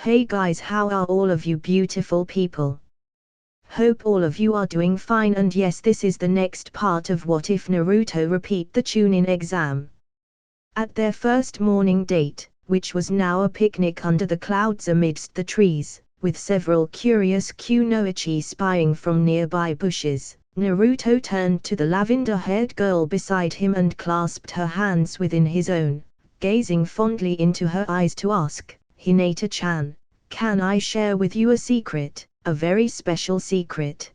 Hey guys, how are all of you beautiful people? Hope all of you are doing fine, and yes, this is the next part of What If Naruto repeat the Chunin exam. At their first morning date, which was now a picnic under the clouds amidst the trees, with several curious kunoichi spying from nearby bushes, Naruto turned to the lavender-haired girl beside him and clasped her hands within his own, gazing fondly into her eyes to ask, "Hinata-chan, can I share with you a secret, a very special secret?"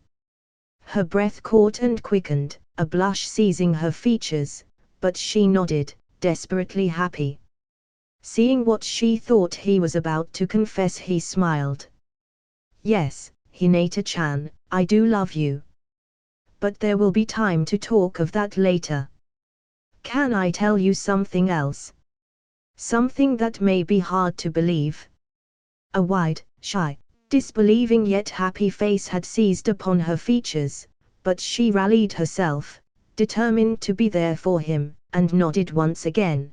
Her breath caught and quickened, a blush seizing her features, but she nodded, desperately happy. Seeing what she thought he was about to confess, he smiled. "Yes, Hinata-chan, I do love you. But there will be time to talk of that later. Can I tell you something else? Something that may be hard to believe." A wide, shy, disbelieving yet happy face had seized upon her features, but she rallied herself, determined to be there for him, and nodded once again.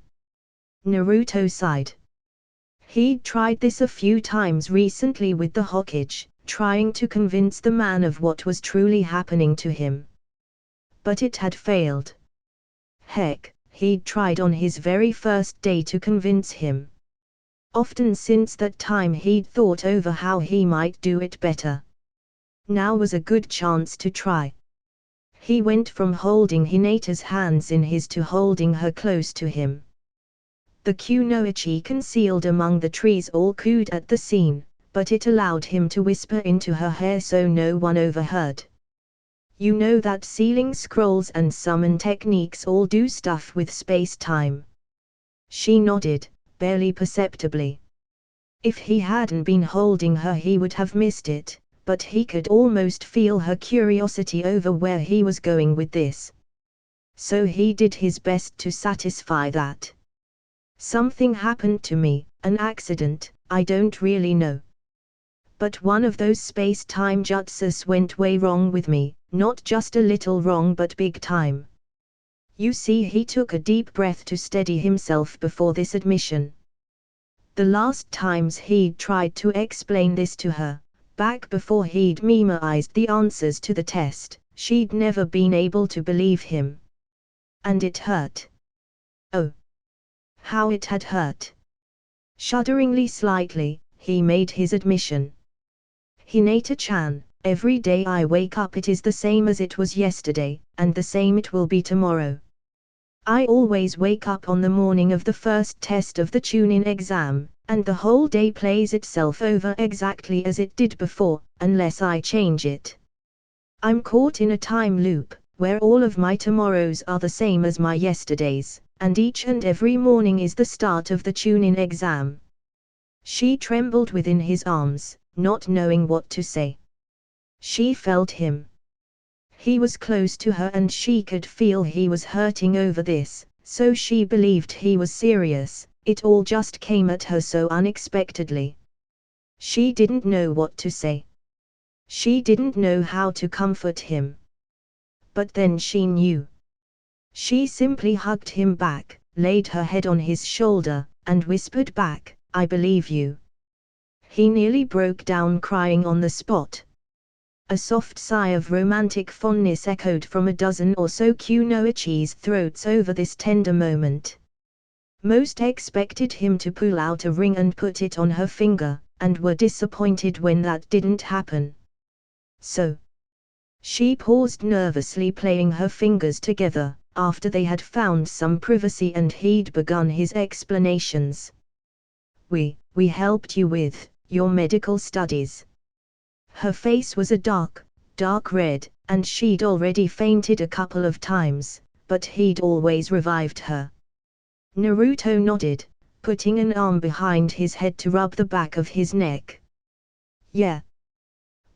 Naruto sighed. He'd tried this a few times recently with the Hokage, trying to convince the man of what was truly happening to him. But it had failed. Heck, he'd tried on his very first day to convince him. Often since that time he'd thought over how he might do it better. Now was a good chance to try. He went from holding Hinata's hands in his to holding her close to him. The kunoichi concealed among the trees all cooed at the scene, but it allowed him to whisper into her hair so no one overheard. "You know that sealing scrolls and summon techniques all do stuff with space-time?" She nodded, barely perceptibly. If he hadn't been holding her he would have missed it, but he could almost feel her curiosity over where he was going with this. So he did his best to satisfy that. "Something happened to me, an accident, I don't really know. But one of those space-time jutsus went way wrong with me, not just a little wrong but big time." You see, he took a deep breath to steady himself before this admission. The last times he'd tried to explain this to her, back before he'd memorized the answers to the test, she'd never been able to believe him. And it hurt. Oh! How it had hurt! Shudderingly slightly, he made his admission. "Hinata-chan, every day I wake up it is the same as it was yesterday, and the same it will be tomorrow. I always wake up on the morning of the first test of the Chunin exam, and the whole day plays itself over exactly as it did before, unless I change it. I'm caught in a time loop, where all of my tomorrows are the same as my yesterdays, and each and every morning is the start of the Chunin exam." She trembled within his arms, not knowing what to say. She felt him. He was close to her and she could feel he was hurting over this, so she believed he was serious. It all just came at her so unexpectedly. She didn't know what to say. She didn't know how to comfort him. But then she knew. She simply hugged him back, laid her head on his shoulder, and whispered back, "I believe you." He nearly broke down crying on the spot. A soft sigh of romantic fondness echoed from a dozen or so kunoichi's throats over this tender moment. Most expected him to pull out a ring and put it on her finger, and were disappointed when that didn't happen. So she paused nervously, playing her fingers together, after they had found some privacy and he'd begun his explanations. We helped you with your medical studies." Her face was a dark red, and she'd already fainted a couple of times, but he'd always revived her. Naruto nodded, putting an arm behind his head to rub the back of his neck. "Yeah.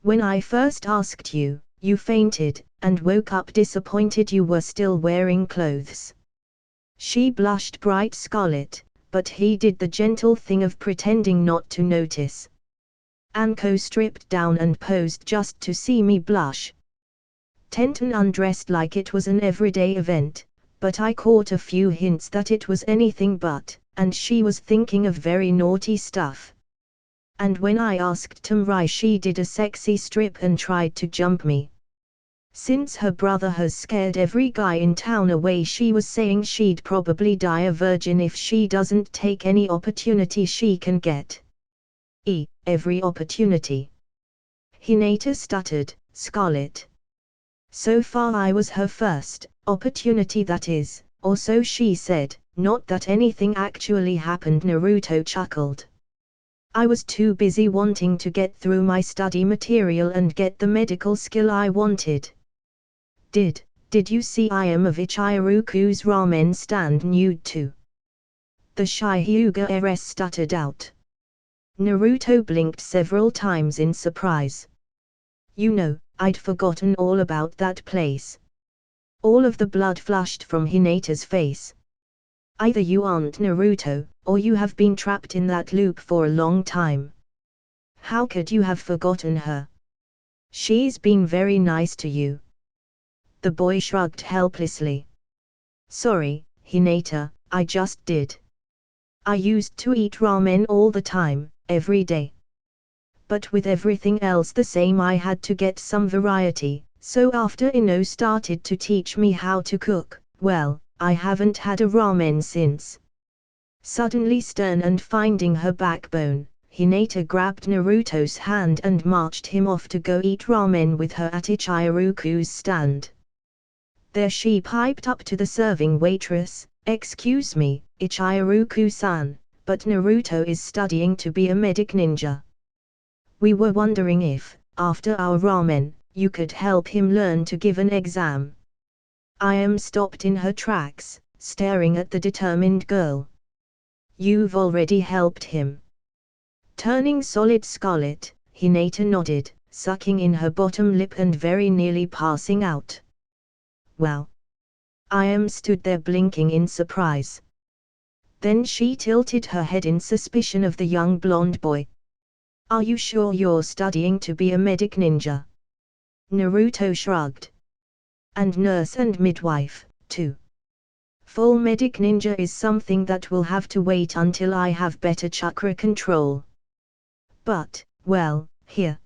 When I first asked you, you fainted, and woke up disappointed you were still wearing clothes." She blushed bright scarlet, but he did the gentle thing of pretending not to notice. "Anko stripped down and posed just to see me blush. Tenten undressed like it was an everyday event, but I caught a few hints that it was anything but, and she was thinking of very naughty stuff. And when I asked Tamrai, she did a sexy strip and tried to jump me. Since her brother has scared every guy in town away, she was saying she'd probably die a virgin if she doesn't take any opportunity she can get. Every opportunity. Hinata stuttered, Scarlet. So far I was her first opportunity, that is, or so she said, not that anything actually happened. Naruto chuckled. I was too busy wanting to get through my study material and get the medical skill I wanted. Did you see I am of Ichiruku's ramen stand nude too? The shy Hyuga heiress stuttered out. Naruto blinked several times in surprise. You know, I'd forgotten all about that place. All of the blood flushed from Hinata's face. Either you aren't Naruto, or you have been trapped in that loop for a long time. How could you have forgotten her? She's been very nice to you. The boy shrugged helplessly. Sorry, Hinata, I just did. I used to eat ramen all the time, every day. But with everything else the same, I had to get some variety, so after Ino started to teach me how to cook, well, I haven't had a ramen since. Suddenly stern and finding her backbone, Hinata grabbed Naruto's hand and marched him off to go eat ramen with her at Ichiruku's stand. There she piped up to the serving waitress, "Excuse me, Ichiruku-san, but Naruto is studying to be a medic ninja. We were wondering if, after our ramen, you could help him learn to give an exam." I am stopped in her tracks, staring at the determined girl. You've already helped him. Turning solid scarlet, Hinata nodded, sucking in her bottom lip and very nearly passing out. Wow. I am stood there blinking in surprise. Then she tilted her head in suspicion of the young blonde boy. Are you sure you're studying to be a medic ninja? Naruto shrugged. And nurse and midwife, too. Full medic ninja is something that will have to wait until I have better chakra control. But, well, here.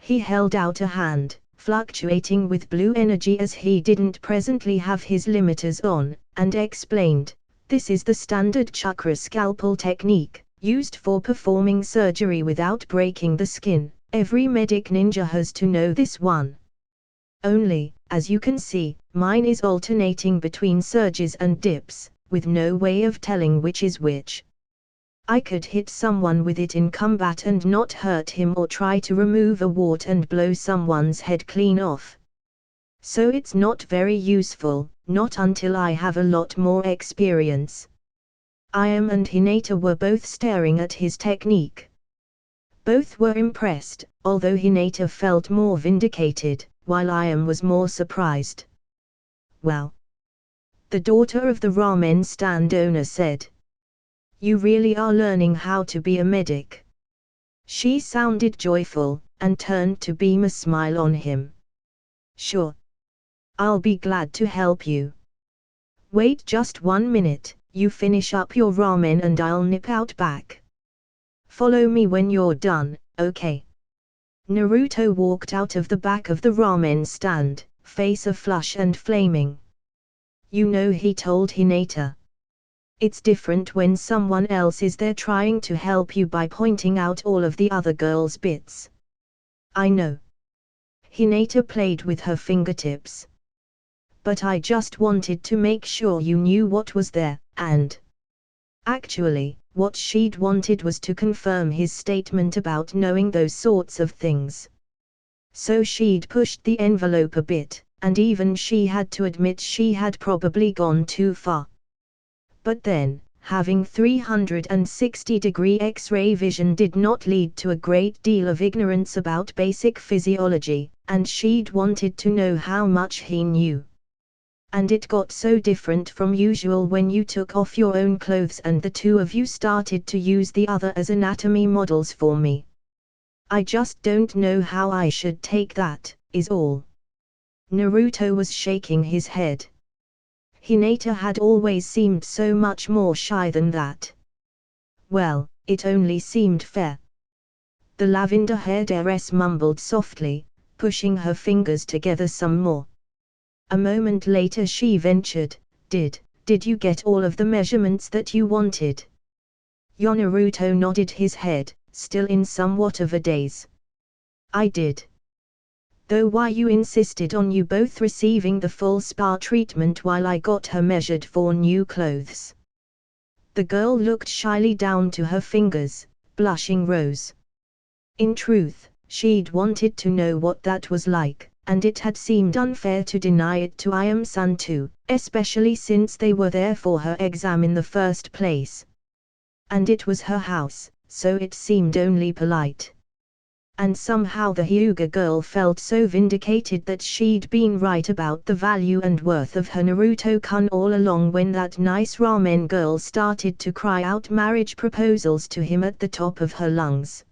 He held out a hand, fluctuating with blue energy as he didn't presently have his limiters on, and explained, this is the standard chakra scalpel technique, used for performing surgery without breaking the skin. Every medic ninja has to know this one. Only, as you can see, mine is alternating between surges and dips, with no way of telling which is which. I could hit someone with it in combat and not hurt him, or try to remove a wart and blow someone's head clean off. So it's not very useful, not until I have a lot more experience. Ayam and Hinata were both staring at his technique. Both were impressed, although Hinata felt more vindicated, while Ayam was more surprised. Wow! The daughter of the ramen stand owner said. You really are learning how to be a medic. She sounded joyful, and turned to beam a smile on him. Sure. I'll be glad to help you. Wait just 1 minute, you finish up your ramen and I'll nip out back. Follow me when you're done, okay? Naruto walked out of the back of the ramen stand, face aflush and flaming. You know, he told Hinata. It's different when someone else is there trying to help you by pointing out all of the other girls' bits. I know. Hinata played with her fingertips. But I just wanted to make sure you knew what was there, and... Actually, what she'd wanted was to confirm his statement about knowing those sorts of things. So she'd pushed the envelope a bit, and even she had to admit she had probably gone too far. But then, having 360-degree X-ray vision did not lead to a great deal of ignorance about basic physiology, and she'd wanted to know how much he knew. And it got so different from usual when you took off your own clothes and the two of you started to use the other as anatomy models for me. I just don't know how I should take that, is all. Naruto was shaking his head. Hinata had always seemed so much more shy than that. Well, it only seemed fair. The lavender-haired heiress mumbled softly, pushing her fingers together some more. A moment later she ventured, Did you get all of the measurements that you wanted? Naruto nodded his head, still in somewhat of a daze. I did. Though why you insisted on you both receiving the full spa treatment while I got her measured for new clothes. The girl looked shyly down to her fingers, blushing rose. In truth, she'd wanted to know what that was like, and it had seemed unfair to deny it to Iam-san too, especially since they were there for her exam in the first place. And it was her house, so it seemed only polite. And somehow the Hyuga girl felt so vindicated that she'd been right about the value and worth of her Naruto-kun all along when that nice ramen girl started to cry out marriage proposals to him at the top of her lungs.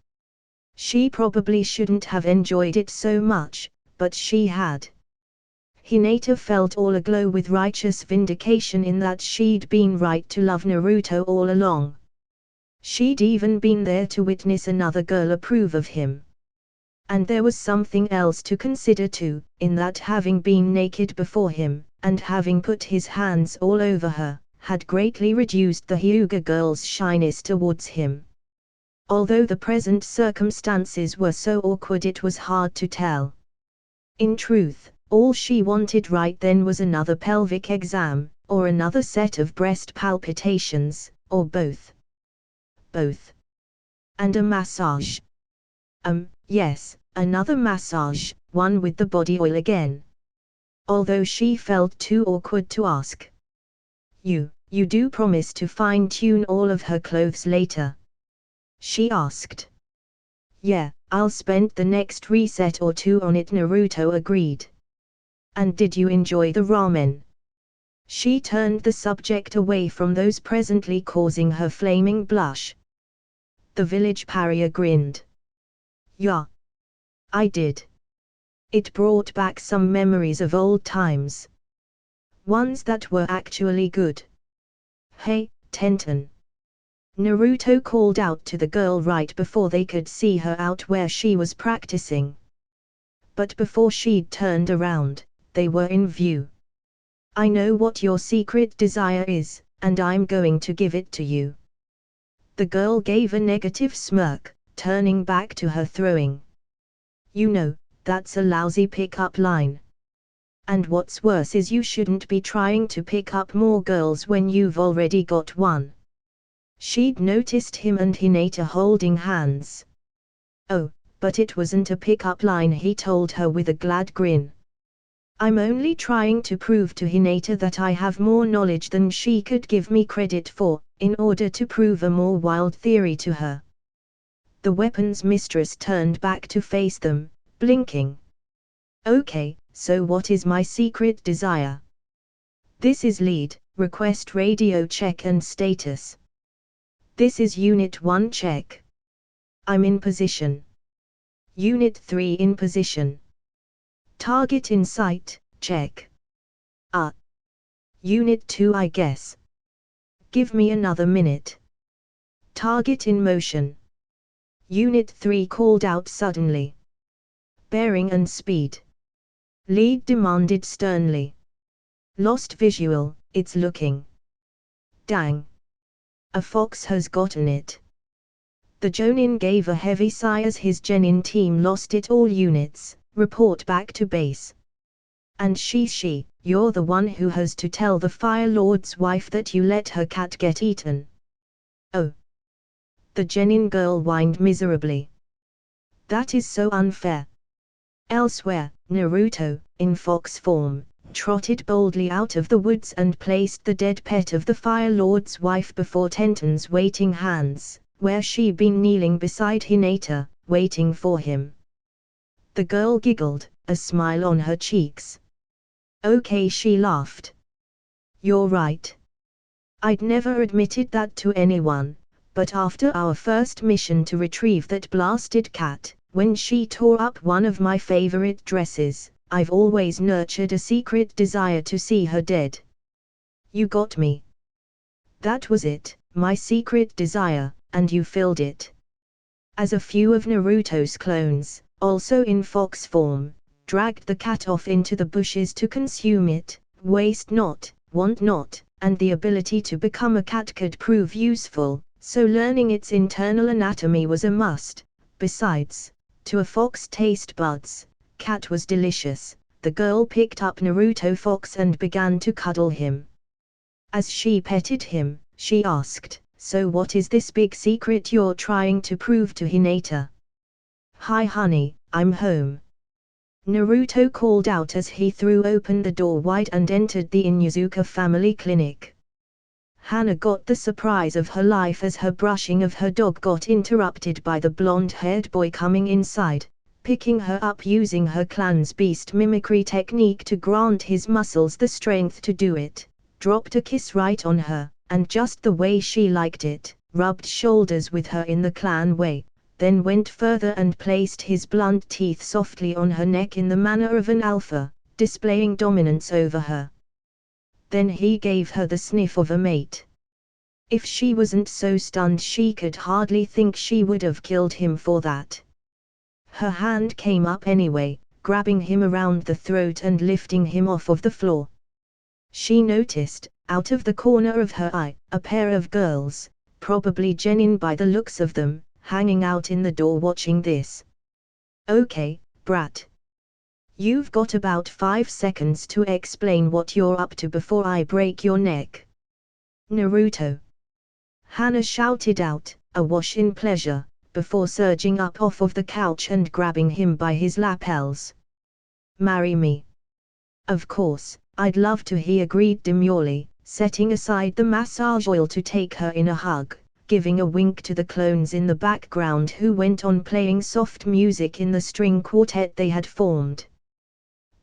She probably shouldn't have enjoyed it so much, but she had. Hinata felt all aglow with righteous vindication in that she'd been right to love Naruto all along. She'd even been there to witness another girl approve of him. And there was something else to consider too, in that having been naked before him, and having put his hands all over her, had greatly reduced the Hyuga girl's shyness towards him. Although the present circumstances were so awkward it was hard to tell. In truth, all she wanted right then was another pelvic exam, or another set of breast palpitations, or both. Both. And a massage. Yes, another massage, one with the body oil again. Although she felt too awkward to ask. You do promise to fine-tune all of her clothes later? She asked. Yeah, I'll spend the next reset or two on it, Naruto agreed. And did you enjoy the ramen? She turned the subject away from those presently causing her flaming blush. The village pariah grinned. Yeah. I did. It brought back some memories of old times. Ones that were actually good. Hey, Tenten. Naruto called out to the girl right before they could see her out where she was practicing. But before she'd turned around, they were in view. I know what your secret desire is, and I'm going to give it to you. The girl gave a negative smirk, turning back to her throwing. You know, that's a lousy pick-up line. And what's worse is you shouldn't be trying to pick up more girls when you've already got one. She'd noticed him and Hinata holding hands. Oh, but it wasn't a pick-up line, he told her with a glad grin. I'm only trying to prove to Hinata that I have more knowledge than she could give me credit for, in order to prove a more wild theory to her. The weapons mistress turned back to face them, blinking. Okay, so what is my secret desire? This is lead, request radio check and status. This is Unit 1 check. I'm in position. Unit 3 in position. Target in sight, check. Unit 2 I guess. Give me another minute. Target in motion. Unit 3 called out suddenly. Bearing and speed. Lead demanded sternly. Lost visual, it's looking. Dang. A fox has gotten it. The Chunin gave a heavy sigh as his genin team lost it. All units, report back to base. And she, you're the one who has to tell the Fire Lord's wife that you let her cat get eaten. Oh. The genin girl whined miserably. That is so unfair. Elsewhere, Naruto, in fox form, trotted boldly out of the woods and placed the dead pet of the Fire Lord's wife before Tenten's waiting hands, where she'd been kneeling beside Hinata, waiting for him. The girl giggled, a smile on her cheeks. Okay, she laughed. You're right. I'd never admitted that to anyone, but after our first mission to retrieve that blasted cat, when she tore up one of my favorite dresses, I've always nurtured a secret desire to see her dead. You got me. That was it, my secret desire, and you filled it. as a few of Naruto's clones, also in fox form, dragged the cat off into the bushes to consume it. Waste not, want not, and the ability to become a cat could prove useful, so learning its internal anatomy was a must. Besides, to a fox taste buds, cat was delicious. The girl picked up Naruto Fox and began to cuddle him. As she petted him, she asked, "So what is this big secret you're trying to prove to Hinata?" "Hi honey, I'm home," Naruto called out as he threw open the door wide and entered the Inuzuka family clinic. Hana got the surprise of her life as her brushing of her dog got interrupted by the blonde-haired boy coming inside, picking her up using her clan's beast mimicry technique to grant his muscles the strength to do it, dropped a kiss right on her, and just the way she liked it, rubbed shoulders with her in the clan way, then went further and placed his blunt teeth softly on her neck in the manner of an alpha, displaying dominance over her. Then he gave her the sniff of a mate. If she wasn't so stunned she could hardly think she would have killed him for that. Her hand came up anyway, grabbing him around the throat and lifting him off of the floor. She noticed, out of the corner of her eye, a pair of girls, probably Genin by the looks of them, hanging out in the door watching this. "Okay, brat. You've got about 5 seconds to explain what you're up to before I break your neck." "Naruto!" Hana shouted out, awash in pleasure, before surging up off of the couch and grabbing him by his lapels. "Marry me." "Of course, I'd love to," he agreed demurely, setting aside the massage oil to take her in a hug, giving a wink to the clones in the background who went on playing soft music in the string quartet they had formed.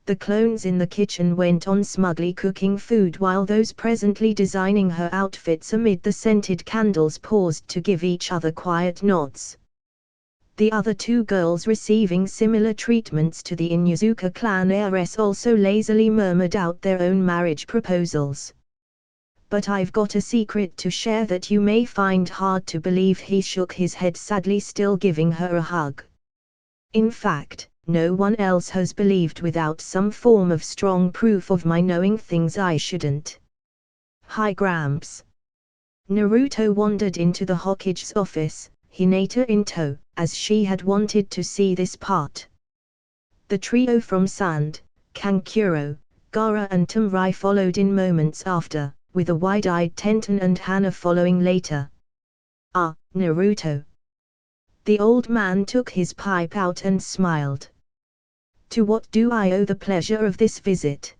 The clones in the kitchen went on smugly cooking food while those presently designing her outfits amid the scented candles paused to give each other quiet nods. The other 2 girls receiving similar treatments to the Inuzuka clan heiress also lazily murmured out their own marriage proposals. "But I've got a secret to share that you may find hard to believe," he shook his head sadly, still giving her a hug. "In fact, no one else has believed without some form of strong proof of my knowing things I shouldn't." "Hi Gramps." Naruto wandered into the Hokage's office, Hinata in tow, as she had wanted to see this part. The trio from Sand, Kankuro, Gaara and Tamrai followed in moments after, with a wide-eyed Tenten and Hana following later. "Ah, Naruto." The old man took his pipe out and smiled. "To what do I owe the pleasure of this visit?"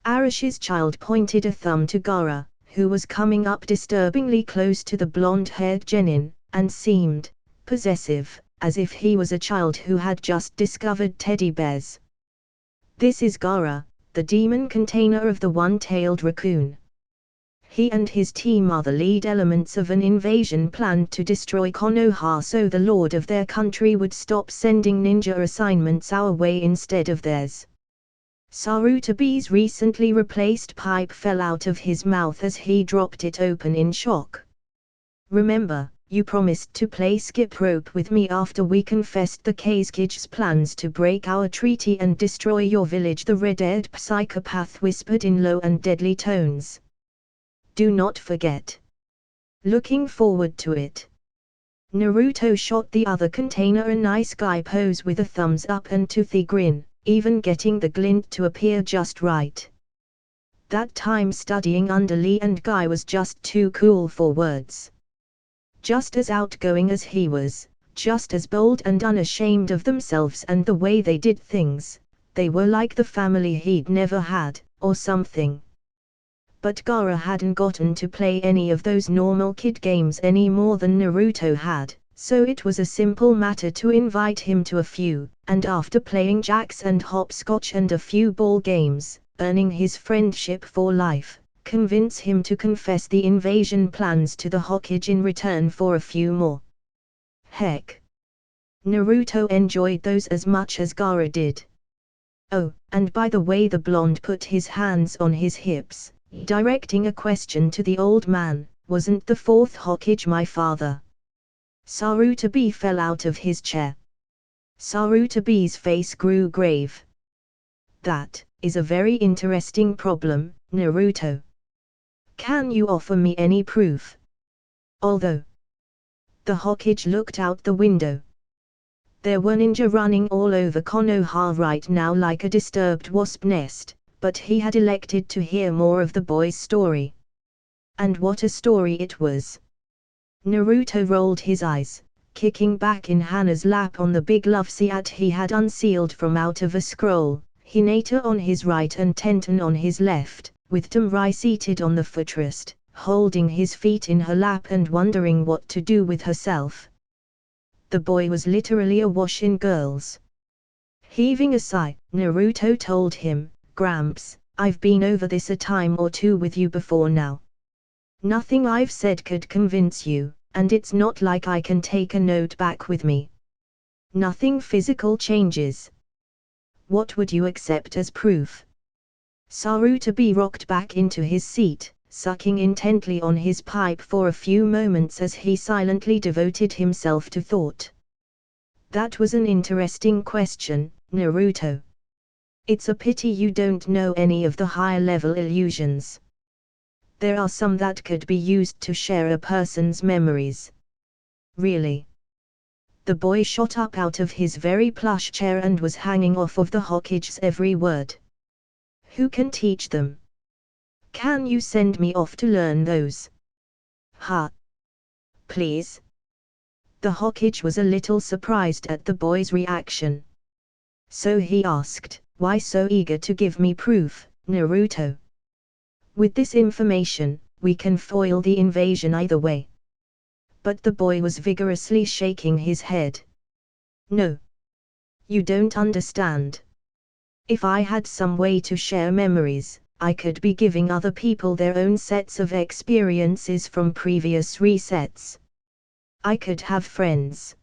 Arash's child pointed a thumb to Gaara, who was coming up disturbingly close to the blonde-haired Genin, and seemed possessive, as if he was a child who had just discovered teddy bears. "This is Gaara, the demon container of the one-tailed raccoon. He and his team are the lead elements of an invasion planned to destroy Konoha so the lord of their country would stop sending ninja assignments our way instead of theirs." Sarutabi's recently replaced pipe fell out of his mouth as he dropped it open in shock. "Remember, you promised to play skip rope with me after we confessed the Kazuki's plans to break our treaty and destroy your village," the red-haired psychopath whispered in low and deadly tones. "Do not forget." "Looking forward to it." Naruto shot the other container a nice guy pose with a thumbs up and toothy grin, even getting the glint to appear just right. That time studying under Lee and Guy was just too cool for words. Just as outgoing as he was, just as bold and unashamed of themselves and the way they did things, they were like the family he'd never had, or something. But Gaara hadn't gotten to play any of those normal kid games any more than Naruto had, so it was a simple matter to invite him to a few, and after playing jacks and hopscotch and a few ball games, earning his friendship for life, convince him to confess the invasion plans to the Hokage in return for a few more. Heck! Naruto enjoyed those as much as Gaara did. "Oh, and by the way," the blonde put his hands on his hips, directing a question to the old man, "wasn't the 4th Hokage my father?" Sarutabi fell out of his chair. Sarutabi's face grew grave. That is a very interesting problem, Naruto. Can you offer me any proof? Although the Hokage looked out the window. There were ninja running all over Konoha right now like a disturbed wasp nest, but he had elected to hear more of the boy's story. And what a story it was! Naruto rolled his eyes, kicking back in Hana's lap on the big love-seat he had unsealed from out of a scroll, Hinata on his right and Tenten on his left, with Tamrai seated on the footrest, holding his feet in her lap and wondering what to do with herself. The boy was literally awash in girls. Heaving a sigh, Naruto told him, "Gramps, I've been over this a time or two with you before now. Nothing I've said could convince you, and it's not like I can take a note back with me. Nothing physical changes. What would you accept as proof?" Sarutabi rocked back into his seat, sucking intently on his pipe for a few moments as he silently devoted himself to thought. "That was an interesting question, Naruto. It's a pity you don't know any of the higher-level illusions. There are some that could be used to share a person's memories." "Really?" The boy shot up out of his very plush chair and was hanging off of the Hokage's every word. "Who can teach them? Can you send me off to learn those?" "Ha! Please?" The Hokage was a little surprised at the boy's reaction. So he asked, "Why so eager to give me proof, Naruto? With this information, we can foil the invasion either way." But the boy was vigorously shaking his head. "No. You don't understand. If I had some way to share memories, I could be giving other people their own sets of experiences from previous resets. I could have friends.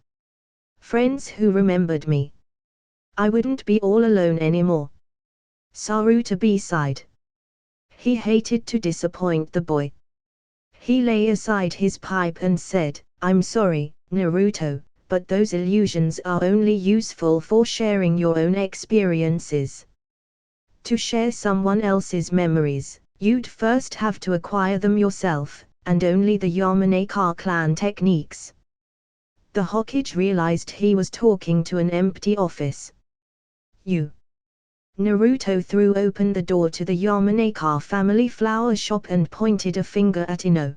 Friends who remembered me. I wouldn't be all alone anymore." Sarutabi sighed. He hated to disappoint the boy. He lay aside his pipe and said, "I'm sorry, Naruto, but those illusions are only useful for sharing your own experiences. To share someone else's memories, you'd first have to acquire them yourself, and only the Yamanaka clan techniques." The Hokage realized he was talking to an empty office. "You?" Naruto threw open the door to the Yamanaka family flower shop and pointed a finger at Ino.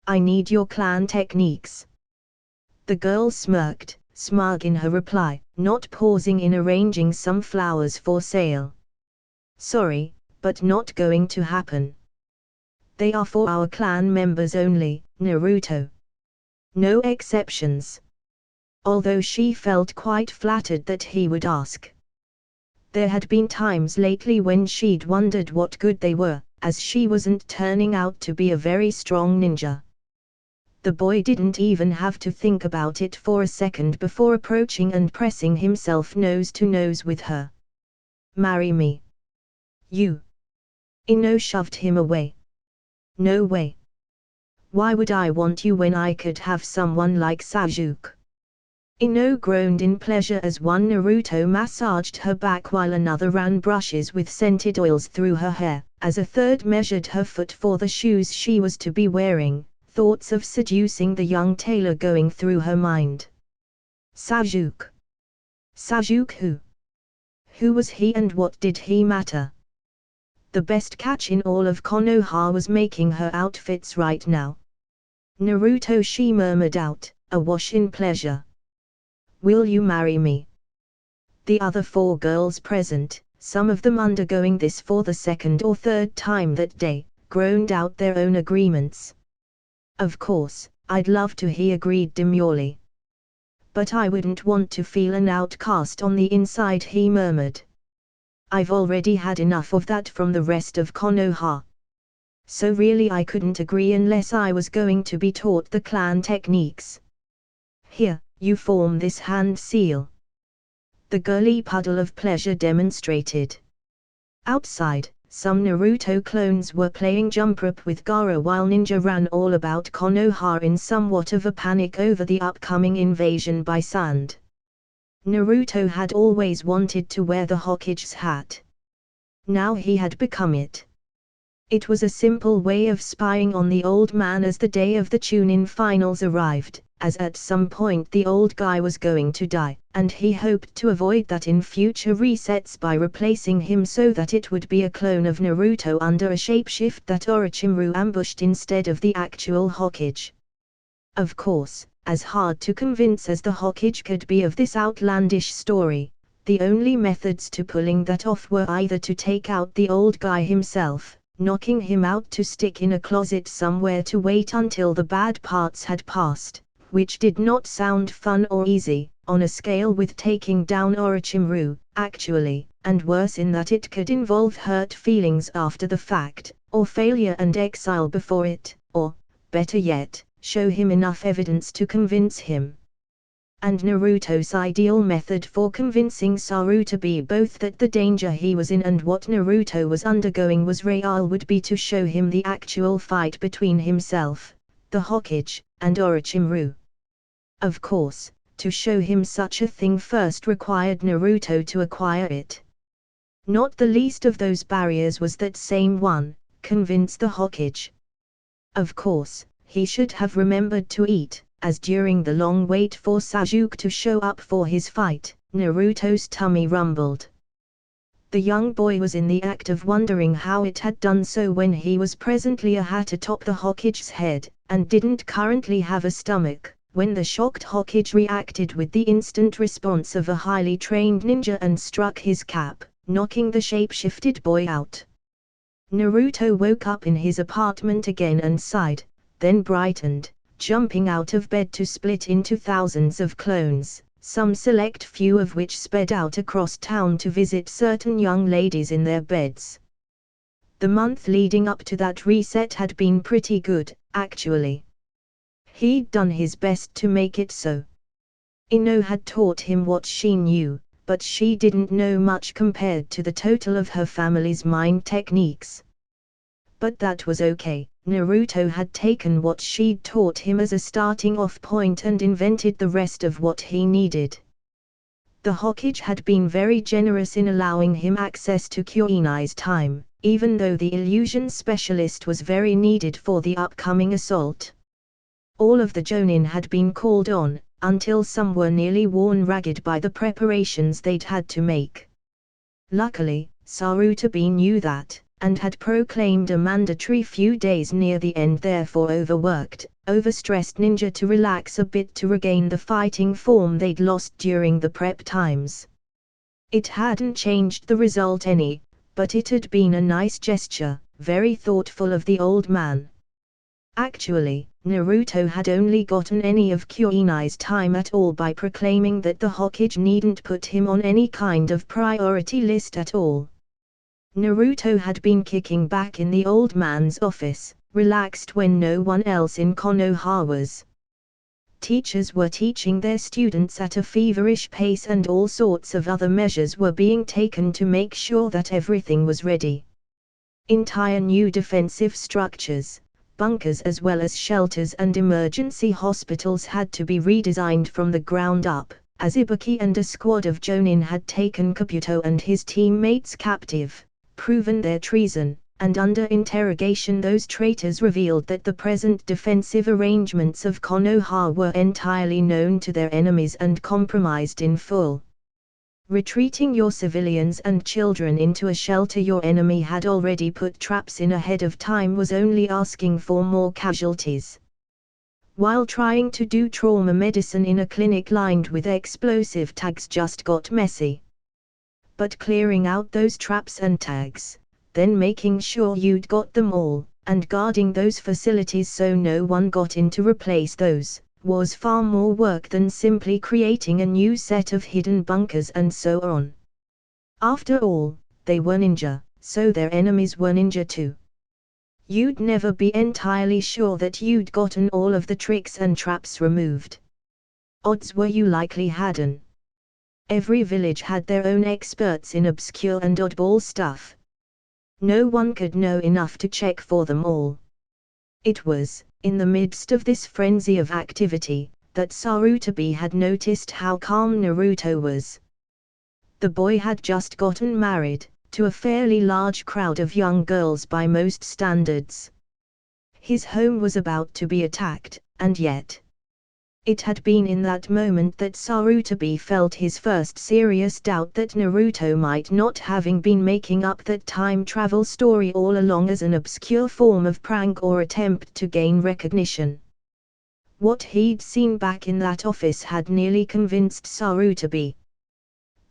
"I need your clan techniques." The girl smirked, smug in her reply, not pausing in arranging some flowers for sale. "Sorry, but not going to happen. They are for our clan members only, Naruto. No exceptions." Although she felt quite flattered that he would ask. There had been times lately when she'd wondered what good they were, as she wasn't turning out to be a very strong ninja. The boy didn't even have to think about it for a second before approaching and pressing himself nose to nose with her. "Marry me." "You?" Ino shoved him away. "No way. Why would I want you when I could have someone like Sasuke?" Ino groaned in pleasure as one Naruto massaged her back while another ran brushes with scented oils through her hair, as a third measured her foot for the shoes she was to be wearing, thoughts of seducing the young tailor going through her mind. Sasuke? Sasuke who? Who was he and what did he matter? The best catch in all of Konoha was making her outfits right now. "Naruto," she murmured out, awash in pleasure. "Will you marry me?" The other four girls present, some of them undergoing this for the second or third time that day, groaned out their own agreements. "Of course, I'd love to," he agreed demurely. "But I wouldn't want to feel an outcast on the inside," he murmured. "I've already had enough of that from the rest of Konoha. So really I couldn't agree unless I was going to be taught the clan techniques. Here, you form this hand seal." The girly puddle of pleasure demonstrated. Outside, some Naruto clones were playing jump rope with Gaara while Ninja ran all about Konoha in somewhat of a panic over the upcoming invasion by Sand. Naruto had always wanted to wear the Hokage's hat. Now he had become it. It was a simple way of spying on the old man as the day of the Chunin finals arrived, as at some point the old guy was going to die, and he hoped to avoid that in future resets by replacing him so that it would be a clone of Naruto under a shapeshift that Orochimaru ambushed instead of the actual Hokage. Of course, as hard to convince as the Hokage could be of this outlandish story, the only methods to pulling that off were either to take out the old guy himself, knocking him out to stick in a closet somewhere to wait until the bad parts had passed, which did not sound fun or easy, on a scale with taking down Orochimaru, actually, and worse in that it could involve hurt feelings after the fact, or failure and exile before it, or, better yet, show him enough evidence to convince him. And Naruto's ideal method for convincing Saru to be both that the danger he was in and what Naruto was undergoing was real would be to show him the actual fight between himself, the Hokage, and Orochimaru. Of course, to show him such a thing first required Naruto to acquire it. Not the least of those barriers was that same one, convince the Hokage. Of course, he should have remembered to eat, as during the long wait for Sasuke to show up for his fight, Naruto's tummy rumbled. The young boy was in the act of wondering how it had done so when he was presently a hat atop the Hokage's head, and didn't currently have a stomach, when the shocked Hokage reacted with the instant response of a highly trained ninja and struck his cap, knocking the shape-shifted boy out. Naruto woke up in his apartment again and sighed, then brightened, jumping out of bed to split into thousands of clones, some select few of which sped out across town to visit certain young ladies in their beds. The month leading up to that reset had been pretty good, actually. He'd done his best to make it so. Ino had taught him what she knew, but she didn't know much compared to the total of her family's mind techniques. But that was okay. Naruto had taken what she'd taught him as a starting off point and invented the rest of what he needed. The Hokage had been very generous in allowing him access to Kyuinai's time, even though the illusion specialist was very needed for the upcoming assault. All of the Jonin had been called on, until some were nearly worn ragged by the preparations they'd had to make. Luckily, Sarutobi knew that, and had proclaimed a mandatory few days near the end there for overworked, overstressed ninja to relax a bit to regain the fighting form they'd lost during the prep times. It hadn't changed the result any, but it had been a nice gesture, very thoughtful of the old man. Actually, Naruto had only gotten any of Kyuinai's time at all by proclaiming that the Hokage needn't put him on any kind of priority list at all. Naruto had been kicking back in the old man's office, relaxed when no one else in Konoha was. Teachers were teaching their students at a feverish pace and all sorts of other measures were being taken to make sure that everything was ready. Entire new defensive structures, bunkers as well as shelters and emergency hospitals had to be redesigned from the ground up, as Ibuki and a squad of Jonin had taken Kabuto and his teammates captive, proven their treason, and under interrogation those traitors revealed that the present defensive arrangements of Konoha were entirely known to their enemies and compromised in full. Retreating your civilians and children into a shelter your enemy had already put traps in ahead of time was only asking for more casualties. While trying to do trauma medicine in a clinic lined with explosive tags just got messy. But clearing out those traps and tags, then making sure you'd got them all, and guarding those facilities so no one got in to replace those, was far more work than simply creating a new set of hidden bunkers and so on. After all, they were ninja, so their enemies were ninja too. You'd never be entirely sure that you'd gotten all of the tricks and traps removed. Odds were you likely hadn't. Every village had their own experts in obscure and oddball stuff. No one could know enough to check for them all. It was, in the midst of this frenzy of activity, that Sarutobi had noticed how calm Naruto was. The boy had just gotten married, to a fairly large crowd of young girls by most standards. His home was about to be attacked, and yet it had been in that moment that Sarutobi felt his first serious doubt that Naruto might not having been making up that time travel story all along as an obscure form of prank or attempt to gain recognition. What he'd seen back in that office had nearly convinced Sarutobi.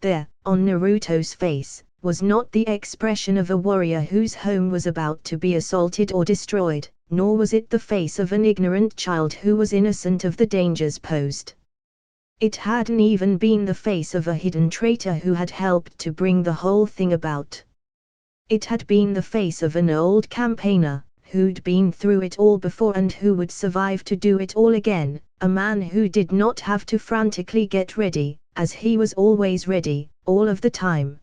There, on Naruto's face, was not the expression of a warrior whose home was about to be assaulted or destroyed, nor was it the face of an ignorant child who was innocent of the dangers posed. It hadn't even been the face of a hidden traitor who had helped to bring the whole thing about. It had been the face of an old campaigner, who'd been through it all before and who would survive to do it all again, a man who did not have to frantically get ready, as he was always ready, all of the time.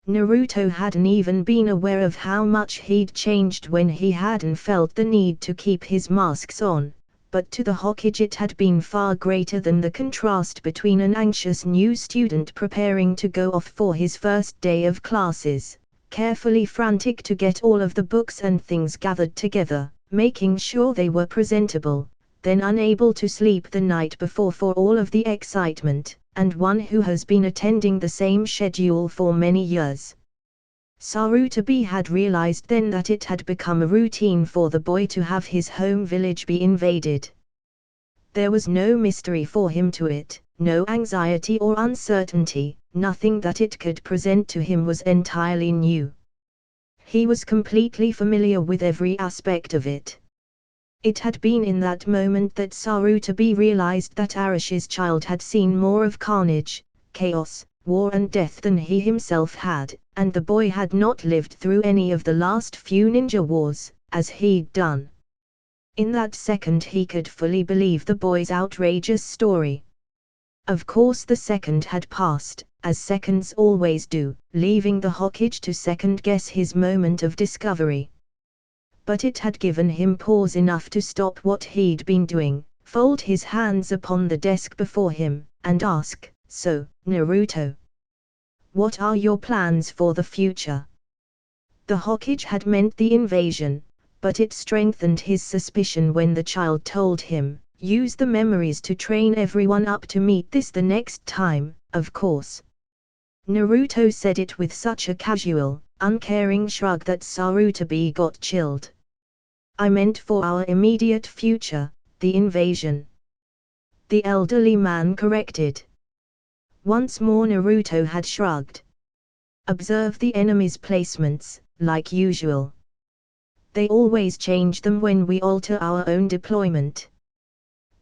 Naruto hadn't even been aware of how much he'd changed when he hadn't felt the need to keep his masks on, but to the Hokage it had been far greater than the contrast between an anxious new student preparing to go off for his first day of classes, carefully frantic to get all of the books and things gathered together, making sure they were presentable, then unable to sleep the night before for all of the excitement, and one who has been attending the same schedule for many years. Sarutobi had realized then that it had become a routine for the boy to have his home village be invaded. There was no mystery for him to it, no anxiety or uncertainty, nothing that it could present to him was entirely new. He was completely familiar with every aspect of it. It had been in that moment that Sarutobi realized that Arash's child had seen more of carnage, chaos, war and death than he himself had, and the boy had not lived through any of the last few ninja wars, as he'd done. In that second he could fully believe the boy's outrageous story. Of course the second had passed, as seconds always do, leaving the Hokage to second-guess his moment of discovery. But it had given him pause enough to stop what he'd been doing, fold his hands upon the desk before him, and ask, "So, Naruto, what are your plans for the future?" The Hokage had meant the invasion, but it strengthened his suspicion when the child told him, "Use the memories to train everyone up to meet this the next time, of course." Naruto said it with such a casual, uncaring shrug that Sarutobi got chilled. "I meant for our immediate future, the invasion," the elderly man corrected. Once more Naruto had shrugged. "Observe the enemy's placements, like usual. They always change them when we alter our own deployment.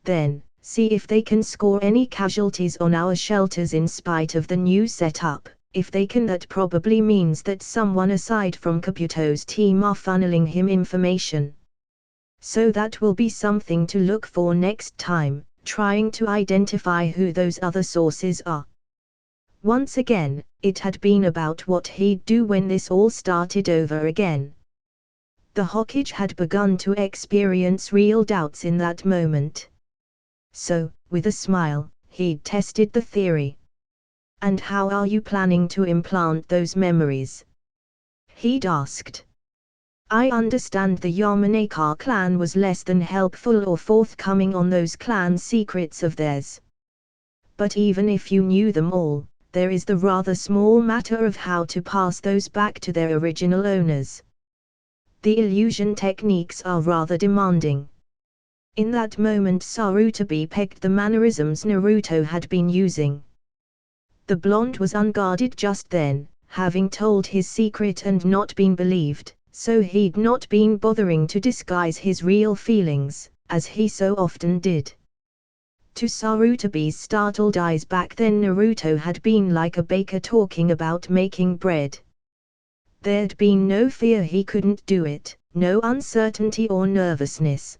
Then, see if they can score any casualties on our shelters in spite of the new setup. If they can, that probably means that someone aside from Kabuto's team are funneling him information. So that will be something to look for next time, trying to identify who those other sources are." Once again, it had been about what he'd do when this all started over again. The Hokage had begun to experience real doubts in that moment. So, with a smile, he'd tested the theory. "And how are you planning to implant those memories?" he'd asked. "I understand the Yamanaka clan was less than helpful or forthcoming on those clan secrets of theirs. But even if you knew them all, there is the rather small matter of how to pass those back to their original owners. The illusion techniques are rather demanding." In that moment Sarutobi pegged the mannerisms Naruto had been using. The blonde was unguarded just then, having told his secret and not been believed, so he'd not been bothering to disguise his real feelings, as he so often did. To Sarutobi's startled eyes back then Naruto had been like a baker talking about making bread. There'd been no fear he couldn't do it, no uncertainty or nervousness.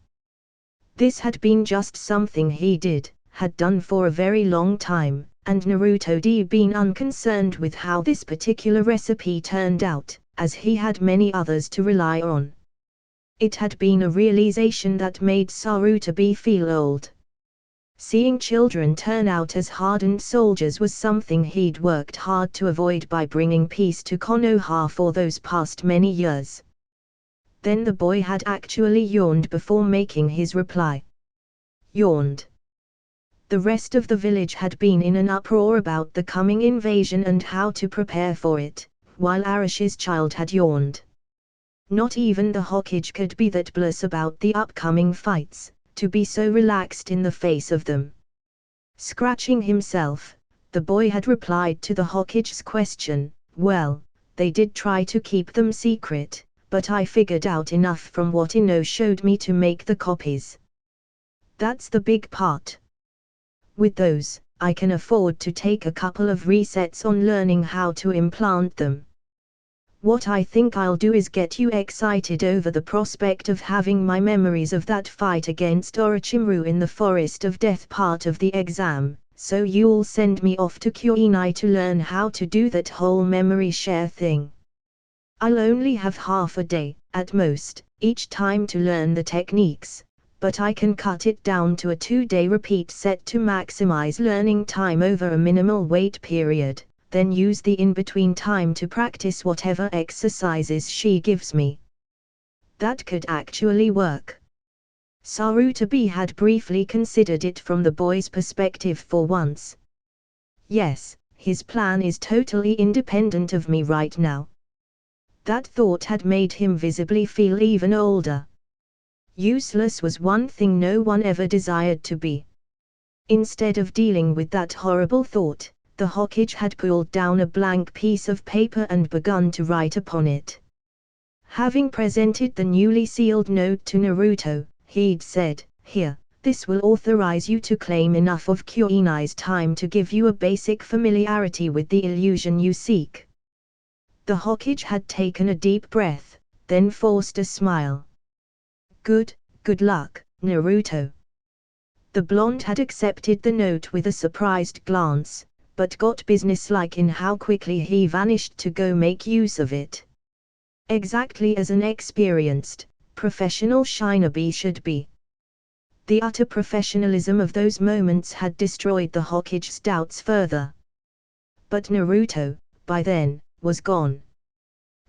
This had been just something he had done for a very long time, and Naruto'd been unconcerned with how this particular recipe turned out, as he had many others to rely on. It had been a realization that made Sarutobi feel old. Seeing children turn out as hardened soldiers was something he'd worked hard to avoid by bringing peace to Konoha for those past many years. Then the boy had actually yawned before making his reply. Yawned. The rest of the village had been in an uproar about the coming invasion and how to prepare for it, while Arash's child had yawned. Not even the Hokage could be that blase about the upcoming fights, to be so relaxed in the face of them. Scratching himself, the boy had replied to the Hokage's question, "Well, they did try to keep them secret, but I figured out enough from what Ino showed me to make the copies. That's the big part. With those, I can afford to take a couple of resets on learning how to implant them. What I think I'll do is get you excited over the prospect of having my memories of that fight against Orochimaru in the Forest of Death part of the exam, so you'll send me off to Kuinai to learn how to do that whole memory share thing. I'll only have half a day, at most, each time to learn the techniques, but I can cut it down to a 2-day repeat set to maximize learning time over a minimal wait period, then use the in-between time to practice whatever exercises she gives me." That could actually work. Sarutobi had briefly considered it from the boy's perspective for once. Yes, his plan is totally independent of me right now. That thought had made him visibly feel even older. Useless was one thing no one ever desired to be. Instead of dealing with that horrible thought, the Hokage had pulled down a blank piece of paper and begun to write upon it. Having presented the newly sealed note to Naruto, he'd said, "Here, this will authorize you to claim enough of Kuinai's time to give you a basic familiarity with the illusion you seek." The Hokage had taken a deep breath, then forced a smile. Good luck, Naruto." The blonde had accepted the note with a surprised glance, but got businesslike in how quickly he vanished to go make use of it. Exactly as an experienced, professional shinobi should be. The utter professionalism of those moments had destroyed the Hokage's doubts further. But Naruto, by then, was gone.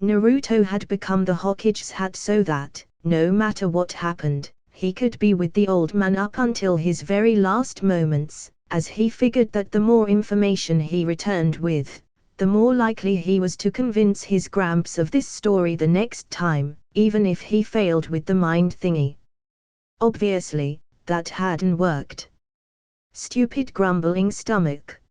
Naruto had become the Hokage's hat so that, no matter what happened, he could be with the old man up until his very last moments, as he figured that the more information he returned with, the more likely he was to convince his Gramps of this story the next time, even if he failed with the mind thingy. Obviously, that hadn't worked. Stupid grumbling stomach.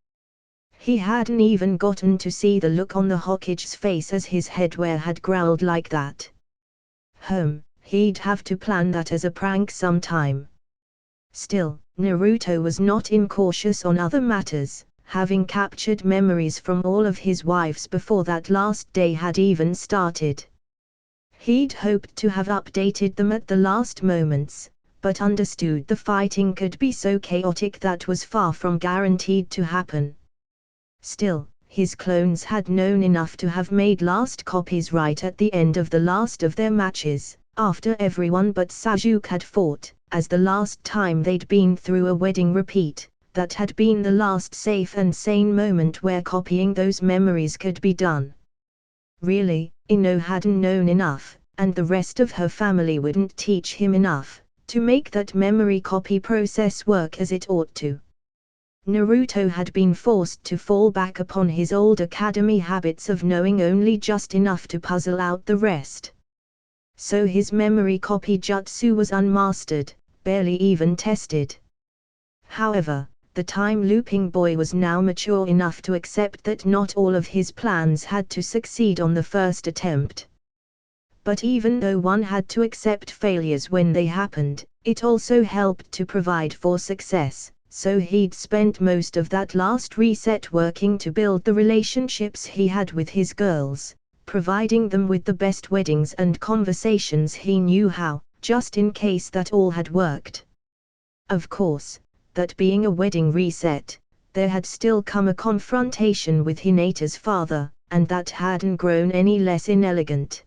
He hadn't even gotten to see the look on the Hokage's face as his headwear had growled like that. He'd have to plan that as a prank sometime. Still, Naruto was not incautious on other matters, having captured memories from all of his wives before that last day had even started. He'd hoped to have updated them at the last moments, but understood the fighting could be so chaotic that was far from guaranteed to happen. Still, his clones had known enough to have made last copies right at the end of the last of their matches, after everyone but Sasuke had fought, as the last time they'd been through a wedding repeat. That had been the last safe and sane moment where copying those memories could be done. Really, Ino hadn't known enough, and the rest of her family wouldn't teach him enough, to make that memory copy process work as it ought to. Naruto had been forced to fall back upon his old academy habits of knowing only just enough to puzzle out the rest. So his memory copy jutsu was unmastered, barely even tested. However, the time-looping boy was now mature enough to accept that not all of his plans had to succeed on the first attempt. But even though one had to accept failures when they happened, it also helped to provide for success, so he'd spent most of that last reset working to build the relationships he had with his girls, providing them with the best weddings and conversations he knew how, just in case that all had worked. Of course, that being a wedding reset, there had still come a confrontation with Hinata's father, and that hadn't grown any less inelegant.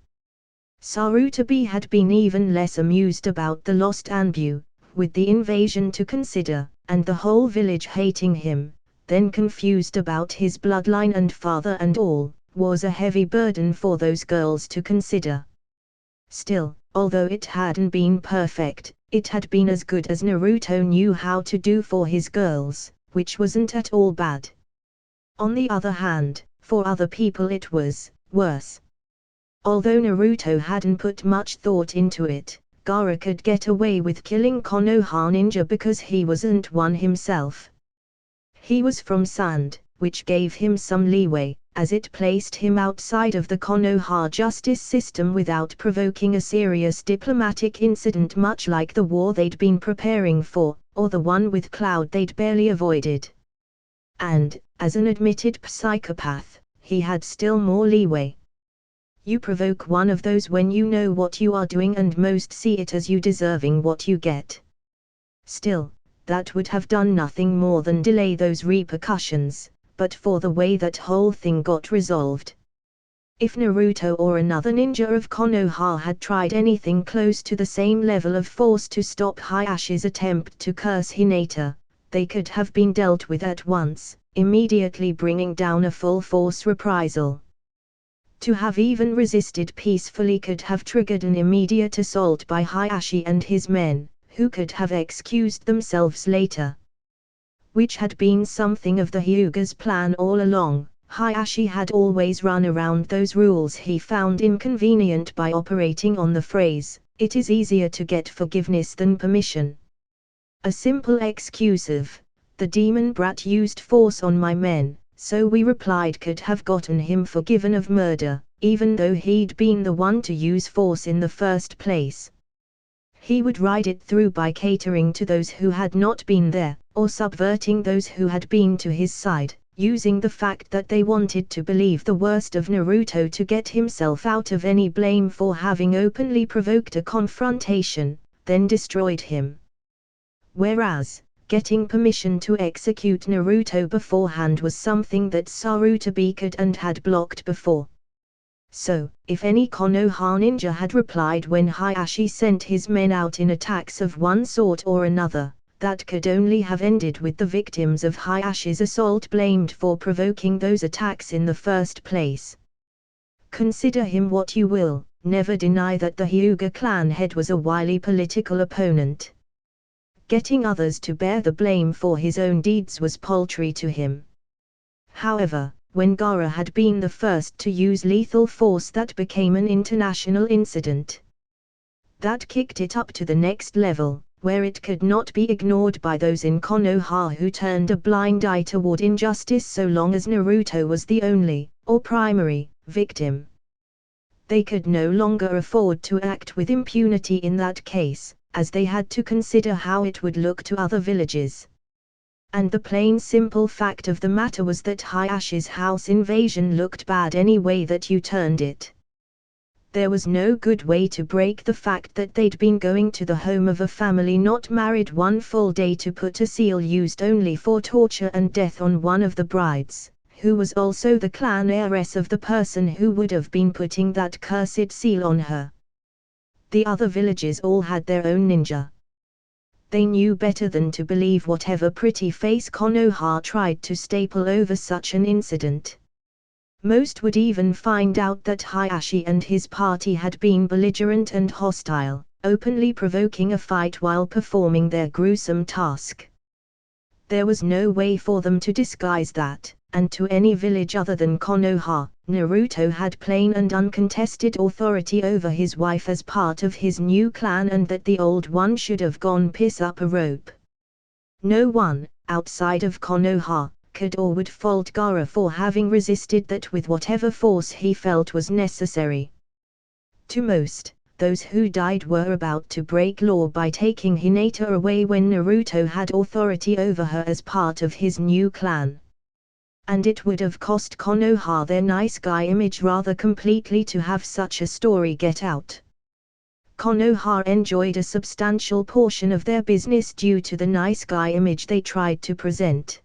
Sarutobi had been even less amused about the lost Anbu, with the invasion to consider, and the whole village hating him, then confused about his bloodline and father and all, was a heavy burden for those girls to consider. Still, although it hadn't been perfect, it had been as good as Naruto knew how to do for his girls, which wasn't at all bad. On the other hand, for other people it was worse. Although Naruto hadn't put much thought into it, Gaara could get away with killing Konoha ninja because he wasn't one himself. He was from Sand, which gave him some leeway, as it placed him outside of the Konoha justice system without provoking a serious diplomatic incident much like the war they'd been preparing for, or the one with Cloud they'd barely avoided. And, as an admitted psychopath, he had still more leeway. You provoke one of those when you know what you are doing and most see it as you deserving what you get. Still, that would have done nothing more than delay those repercussions, but for the way that whole thing got resolved. If Naruto or another ninja of Konoha had tried anything close to the same level of force to stop Hayashi's attempt to curse Hinata, they could have been dealt with at once, immediately bringing down a full-force reprisal. To have even resisted peacefully could have triggered an immediate assault by Hayashi and his men, who could have excused themselves later. Which had been something of the Hyuga's plan all along. Hayashi had always run around those rules he found inconvenient by operating on the phrase, "It is easier to get forgiveness than permission." A simple excuse of, "The demon brat used force on my men," so we replied could have gotten him forgiven of murder, even though he'd been the one to use force in the first place. He would ride it through by catering to those who had not been there, or subverting those who had been to his side, using the fact that they wanted to believe the worst of Naruto to get himself out of any blame for having openly provoked a confrontation, then destroyed him. Whereas, getting permission to execute Naruto beforehand was something that Sarutobi could and had blocked before. So, if any Konoha ninja had replied when Hayashi sent his men out in attacks of one sort or another, that could only have ended with the victims of Hayashi's assault blamed for provoking those attacks in the first place. Consider him what you will, never deny that the Hyuga clan head was a wily political opponent. Getting others to bear the blame for his own deeds was paltry to him. However, when Gaara had been the first to use lethal force, that became an international incident. That kicked it up to the next level, where it could not be ignored by those in Konoha who turned a blind eye toward injustice so long as Naruto was the only, or primary, victim. They could no longer afford to act with impunity in that case, as they had to consider how it would look to other villages. And the plain simple fact of the matter was that Hayashi's house invasion looked bad any way that you turned it. There was no good way to break the fact that they'd been going to the home of a family not married one full day to put a seal used only for torture and death on one of the brides, who was also the clan heiress of the person who would have been putting that cursed seal on her. The other villages all had their own ninja. They knew better than to believe whatever pretty face Konoha tried to staple over such an incident. Most would even find out that Hayashi and his party had been belligerent and hostile, openly provoking a fight while performing their gruesome task. There was no way for them to disguise that, and to any village other than Konoha, Naruto had plain and uncontested authority over his wife as part of his new clan, and that the old one should have gone piss up a rope. No one, outside of Konoha, could or would fault Gaara for having resisted that with whatever force he felt was necessary. To most, those who died were about to break law by taking Hinata away when Naruto had authority over her as part of his new clan. And it would have cost Konoha their nice guy image rather completely to have such a story get out. Konoha enjoyed a substantial portion of their business due to the nice guy image they tried to present.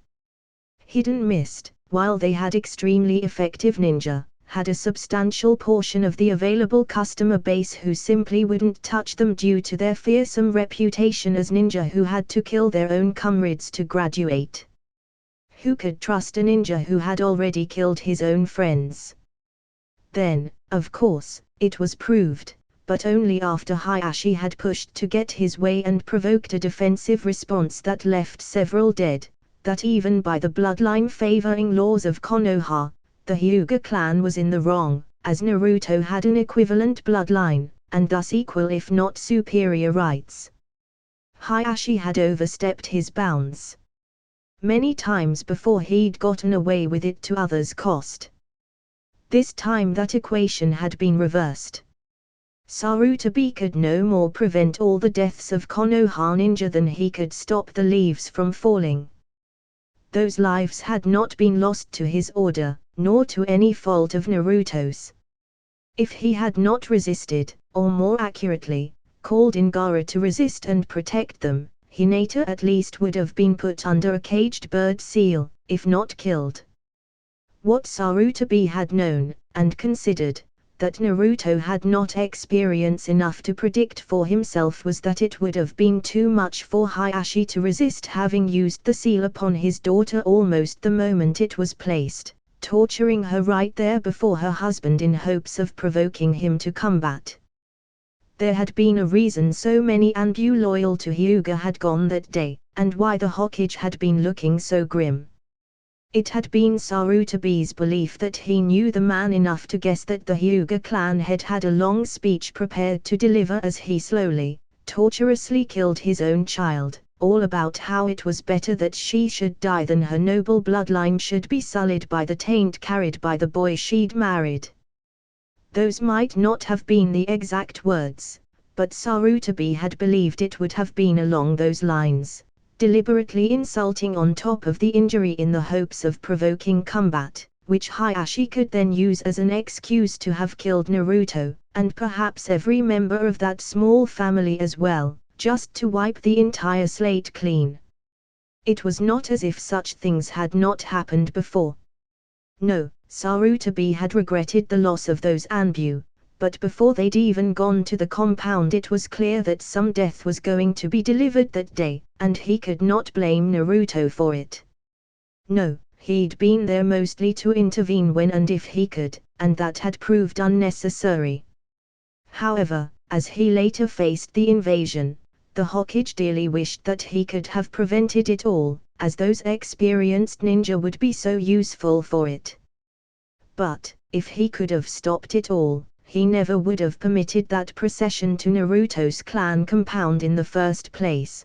Hidden mist, while they had extremely effective ninja, had a substantial portion of the available customer base who simply wouldn't touch them due to their fearsome reputation as ninja who had to kill their own comrades to graduate. Who could trust a ninja who had already killed his own friends? Then, of course, it was proved, but only after Hayashi had pushed to get his way and provoked a defensive response that left several dead, that even by the bloodline favoring laws of Konoha, the Hyuga clan was in the wrong, as Naruto had an equivalent bloodline, and thus equal if not superior rights. Hayashi had overstepped his bounds many times before he'd gotten away with it to others' cost. This time that equation had been reversed. Sarutobi could no more prevent all the deaths of Konoha ninja than he could stop the leaves from falling. Those lives had not been lost to his order, nor to any fault of Naruto's. If he had not resisted, or more accurately, called in Gaara to resist and protect them, Hinata at least would have been put under a caged bird seal, if not killed. What Sarutobi had known, and considered, that Naruto had not experience enough to predict for himself was that it would have been too much for Hayashi to resist having used the seal upon his daughter almost the moment it was placed, torturing her right there before her husband in hopes of provoking him to combat. There had been a reason so many Anbu loyal to Hyuga had gone that day, and why the Hokage had been looking so grim. It had been Sarutobi's belief that he knew the man enough to guess that the Hyuga clan head had a long speech prepared to deliver as he slowly, tortuously killed his own child, all about how it was better that she should die than her noble bloodline should be sullied by the taint carried by the boy she'd married. Those might not have been the exact words, but Sarutobi had believed it would have been along those lines. Deliberately insulting on top of the injury in the hopes of provoking combat, which Hayashi could then use as an excuse to have killed Naruto, and perhaps every member of that small family as well, just to wipe the entire slate clean. It was not as if such things had not happened before. No, Sarutobi had regretted the loss of those Anbu, but before they'd even gone to the compound it was clear that some death was going to be delivered that day, and he could not blame Naruto for it. No, he'd been there mostly to intervene when and if he could, and that had proved unnecessary. However, as he later faced the invasion, the Hokage dearly wished that he could have prevented it all, as those experienced ninja would be so useful for it. But, if he could have stopped it all, he never would have permitted that procession to Naruto's clan compound in the first place.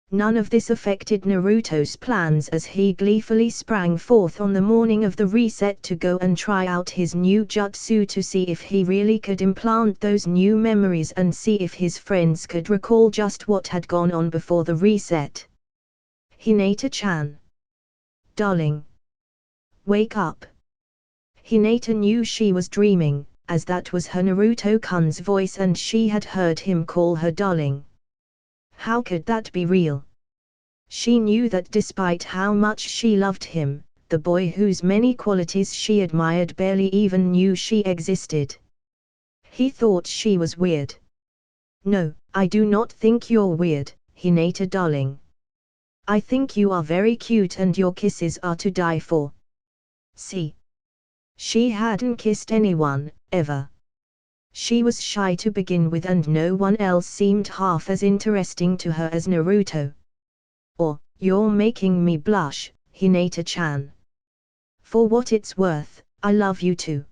None of this affected Naruto's plans as he gleefully sprang forth on the morning of the reset to go and try out his new jutsu to see if he really could implant those new memories and see if his friends could recall just what had gone on before the reset. Hinata-chan. Darling. Wake up. Hinata knew she was dreaming, as that was her Naruto-kun's voice and she had heard him call her darling. How could that be real? She knew that despite how much she loved him, the boy whose many qualities she admired barely even knew she existed. He thought she was weird. No, I do not think you're weird, Hinata darling. I think you are very cute and your kisses are to die for. See? She hadn't kissed anyone, ever. She was shy to begin with and no one else seemed half as interesting to her as Naruto. Or, you're making me blush, Hinata-chan. For what it's worth, I love you too.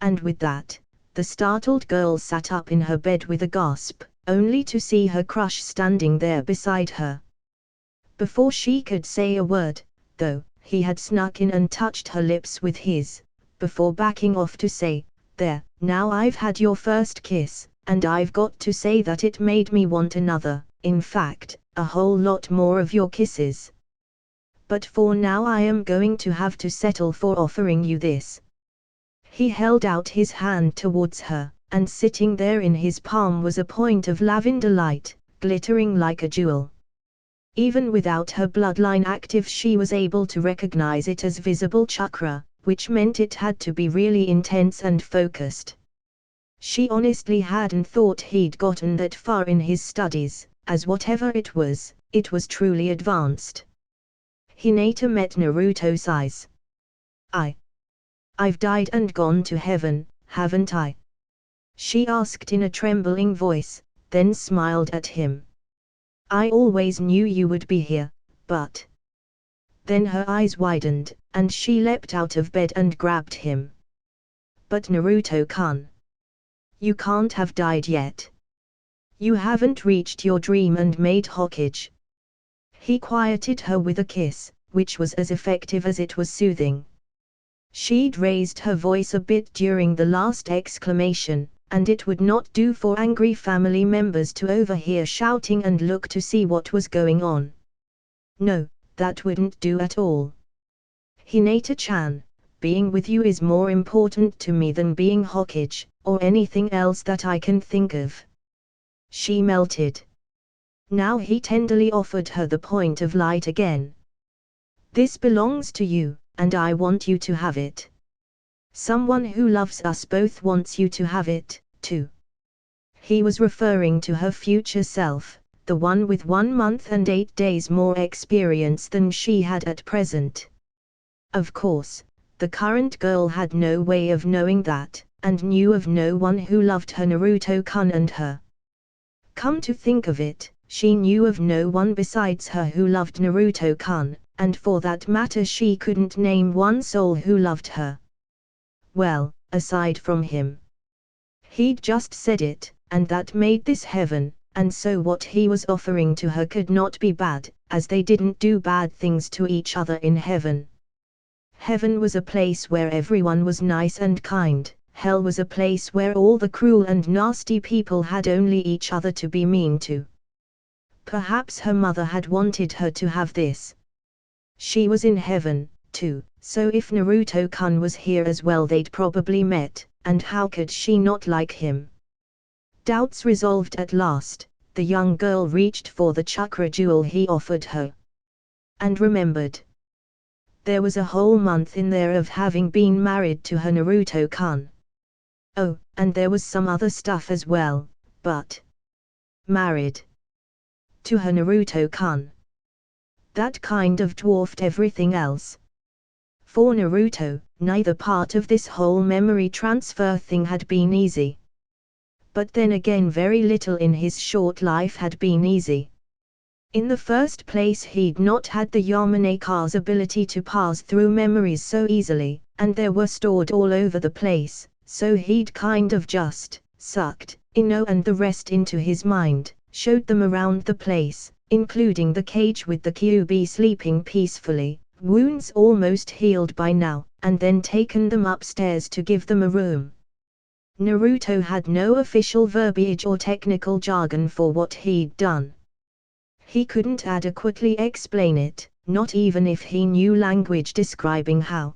And with that, the startled girl sat up in her bed with a gasp, only to see her crush standing there beside her. Before she could say a word, though, he had snuck in and touched her lips with his, before backing off to say, "There, now I've had your first kiss, and I've got to say that it made me want another, in fact, a whole lot more of your kisses. But for now I am going to have to settle for offering you this." He held out his hand towards her, and sitting there in his palm was a point of lavender light, glittering like a jewel. Even without her bloodline active, she was able to recognize it as visible chakra, which meant it had to be really intense and focused. She honestly hadn't thought he'd gotten that far in his studies, as whatever it was truly advanced. Hinata met Naruto's eyes. I've died and gone to heaven, haven't I? She asked in a trembling voice, then smiled at him. I always knew you would be here, but... Then her eyes widened, and she leapt out of bed and grabbed him. But Naruto-kun, you can't have died yet. You haven't reached your dream and made Hokage. He quieted her with a kiss, which was as effective as it was soothing. She'd raised her voice a bit during the last exclamation, and it would not do for angry family members to overhear shouting and look to see what was going on. No, that wouldn't do at all. Hinata-chan, being with you is more important to me than being Hokage, or anything else that I can think of. She melted. Now he tenderly offered her the point of light again. This belongs to you, and I want you to have it. Someone who loves us both wants you to have it, too. He was referring to her future self, the one with 1 month and 8 days more experience than she had at present. Of course, the current girl had no way of knowing that, and knew of no one who loved her Naruto-kun and her. Come to think of it, she knew of no one besides her who loved Naruto-kun, and for that matter she couldn't name one soul who loved her. Well, aside from him. He'd just said it, and that made this heaven, and so what he was offering to her could not be bad, as they didn't do bad things to each other in heaven. Heaven was a place where everyone was nice and kind, hell was a place where all the cruel and nasty people had only each other to be mean to. Perhaps her mother had wanted her to have this. She was in heaven, too, so if Naruto-kun was here as well they'd probably met, and how could she not like him? Doubts resolved at last, the young girl reached for the chakra jewel he offered her. And remembered. There was a whole month in there of having been married to her Naruto-kun. Oh, and there was some other stuff as well, but... married. To her Naruto-kun. That kind of dwarfed everything else. For Naruto, neither part of this whole memory transfer thing had been easy. But then again very little in his short life had been easy. In the first place he'd not had the Yamaneka's ability to pass through memories so easily, and they were stored all over the place, so he'd kind of just sucked Ino and the rest into his mind, showed them around the place, including the cage with the QB sleeping peacefully, wounds almost healed by now, and then taken them upstairs to give them a room. Naruto had no official verbiage or technical jargon for what he'd done. He couldn't adequately explain it, not even if he knew language describing how.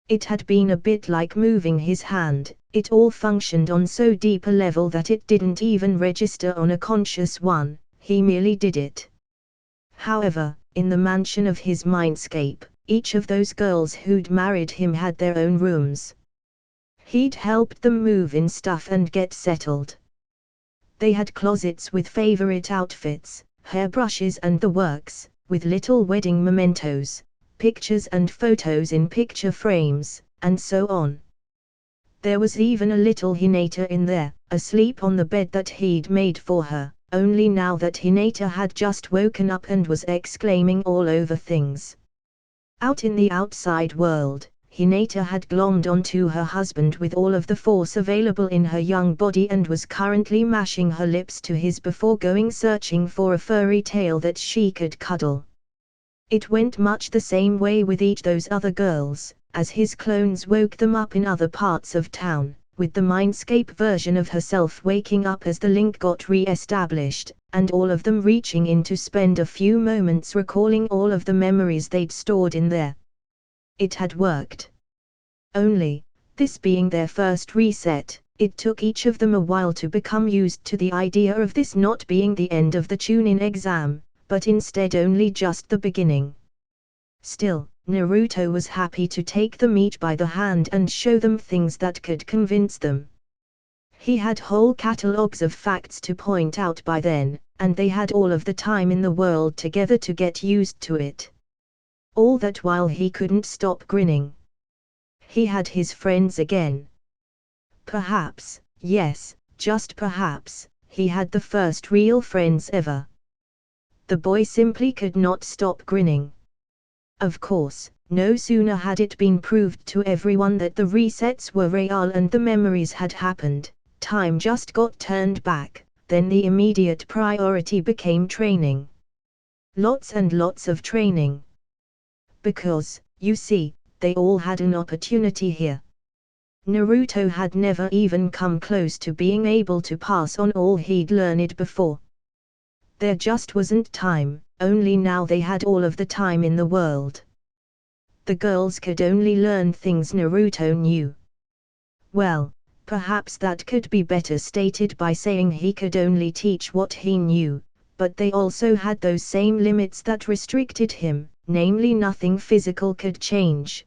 It had been a bit like moving his hand, it all functioned on so deep a level that it didn't even register on a conscious one, he merely did it. However, in the mansion of his mindscape, each of those girls who'd married him had their own rooms. He'd helped them move in stuff and get settled. They had closets with favorite outfits, hairbrushes and the works, with little wedding mementos, pictures and photos in picture frames, and so on. There was even a little Hinata in there, asleep on the bed that he'd made for her, only now that Hinata had just woken up and was exclaiming all over things. Out in the outside world, Hinata had glommed onto her husband with all of the force available in her young body and was currently mashing her lips to his before going searching for a furry tail that she could cuddle. It went much the same way with each those other girls, as his clones woke them up in other parts of town, with the mindscape version of herself waking up as the link got re-established, and all of them reaching in to spend a few moments recalling all of the memories they'd stored in there. It had worked. Only, this being their first reset, it took each of them a while to become used to the idea of this not being the end of the Chunin exam, but instead only just the beginning. Still, Naruto was happy to take them each by the hand and show them things that could convince them. He had whole catalogs of facts to point out by then, and they had all of the time in the world together to get used to it. All that while he couldn't stop grinning. He had his friends again. Perhaps, yes, just perhaps, he had the first real friends ever. The boy simply could not stop grinning. Of course, no sooner had it been proved to everyone that the resets were real and the memories had happened, time just got turned back, then the immediate priority became training. Lots and lots of training. Because, you see, they all had an opportunity here. Naruto had never even come close to being able to pass on all he'd learned before. There just wasn't time, only now they had all of the time in the world. The girls could only learn things Naruto knew. Well, perhaps that could be better stated by saying he could only teach what he knew, but they also had those same limits that restricted him, namely nothing physical could change.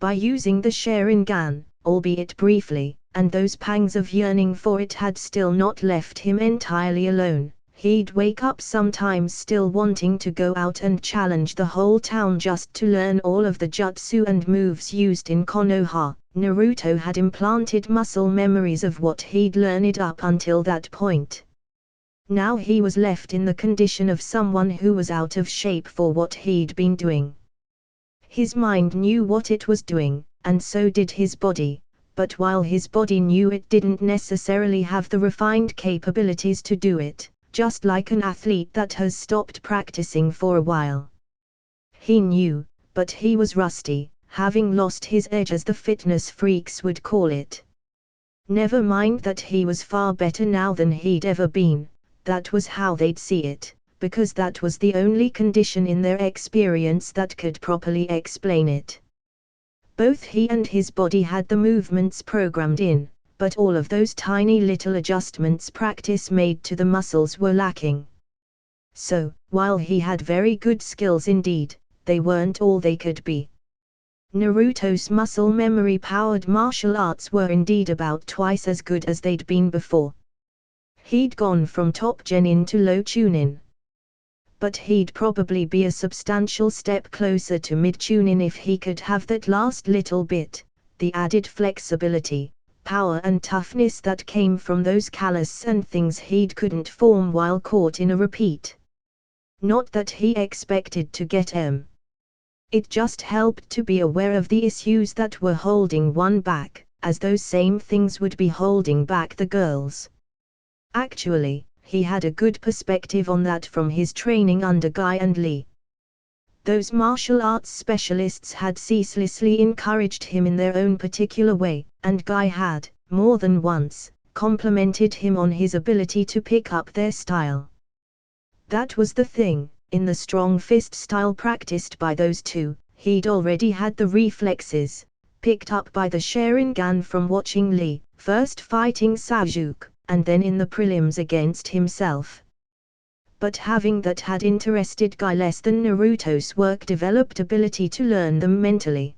By using the Sharingan, albeit briefly, and those pangs of yearning for it had still not left him entirely alone, he'd wake up sometimes still wanting to go out and challenge the whole town just to learn all of the jutsu and moves used in Konoha. Naruto had implanted muscle memories of what he'd learned up until that point. Now he was left in the condition of someone who was out of shape for what he'd been doing. His mind knew what it was doing, and so did his body, but while his body knew it didn't necessarily have the refined capabilities to do it, just like an athlete that has stopped practicing for a while. He knew, but he was rusty, having lost his edge as the fitness freaks would call it. Never mind that he was far better now than he'd ever been, that was how they'd see it, because that was the only condition in their experience that could properly explain it. Both he and his body had the movements programmed in, but all of those tiny little adjustments practice made to the muscles were lacking. So, while he had very good skills indeed, they weren't all they could be. Naruto's muscle memory-powered martial arts were indeed about twice as good as they'd been before. He'd gone from top Chunin to low Chunin. But he'd probably be a substantial step closer to mid Chunin if he could have that last little bit, the added flexibility, power and toughness that came from those callous and things he'd couldn't form while caught in a repeat. Not that he expected to get them. It just helped to be aware of the issues that were holding one back, as those same things would be holding back the girls. Actually, he had a good perspective on that from his training under Guy and Lee. Those martial arts specialists had ceaselessly encouraged him in their own particular way, and Guy had, more than once, complimented him on his ability to pick up their style. That was the thing, in the strong fist style practiced by those two, he'd already had the reflexes, picked up by the Sharingan from watching Lee, first fighting Sasuke, and then in the prelims against himself. But having that had interested Guy less than Naruto's work-developed ability to learn them mentally.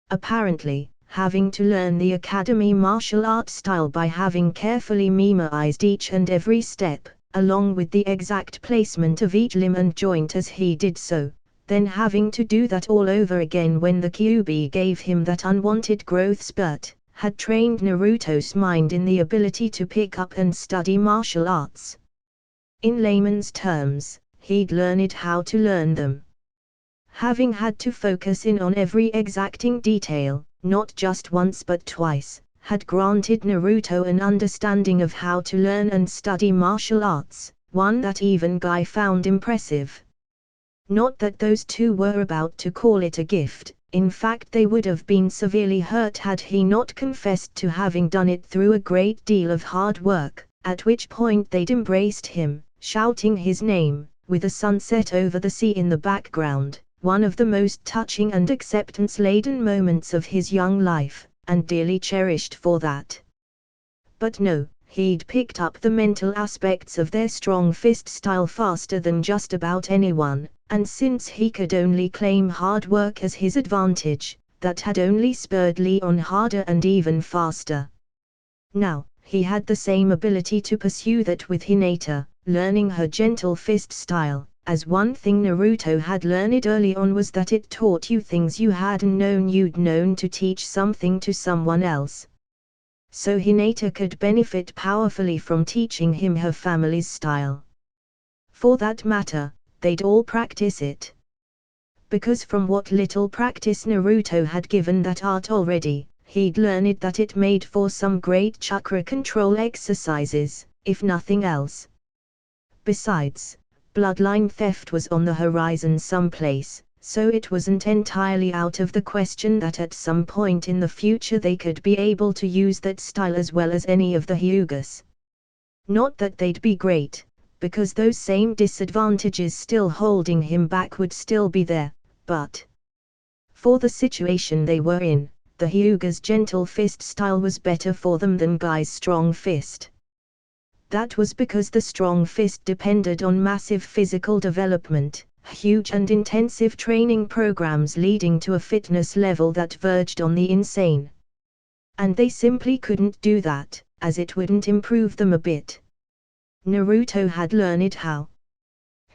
Apparently, having to learn the academy martial arts style by having carefully memorized each and every step, along with the exact placement of each limb and joint as he did so, then having to do that all over again when the Kyuubi gave him that unwanted growth spurt, had trained Naruto's mind in the ability to pick up and study martial arts. In layman's terms, he'd learned how to learn them. Having had to focus in on every exacting detail, not just once but twice, had granted Naruto an understanding of how to learn and study martial arts, one that even Guy found impressive. Not that those two were about to call it a gift. In fact they would have been severely hurt had he not confessed to having done it through a great deal of hard work, at which point they'd embraced him, shouting his name, with a sunset over the sea in the background, one of the most touching and acceptance-laden moments of his young life, and dearly cherished for that. But no, he'd picked up the mental aspects of their strong fist style faster than just about anyone, and since he could only claim hard work as his advantage, that had only spurred Lee on harder and even faster. Now, he had the same ability to pursue that with Hinata, learning her gentle fist style, as one thing Naruto had learned early on was that it taught you things you hadn't known you'd known to teach something to someone else. So Hinata could benefit powerfully from teaching him her family's style. For that matter, they'd all practice it. Because from what little practice Naruto had given that art already, he'd learned that it made for some great chakra control exercises, if nothing else. Besides, bloodline theft was on the horizon someplace, so it wasn't entirely out of the question that at some point in the future they could be able to use that style as well as any of the Hyugas. Not that they'd be great, because those same disadvantages still holding him back would still be there, but for the situation they were in, the Hyuga's gentle fist style was better for them than Guy's strong fist. That was because the strong fist depended on massive physical development, huge and intensive training programs leading to a fitness level that verged on the insane. And they simply couldn't do that, as it wouldn't improve them a bit. Naruto had learned how.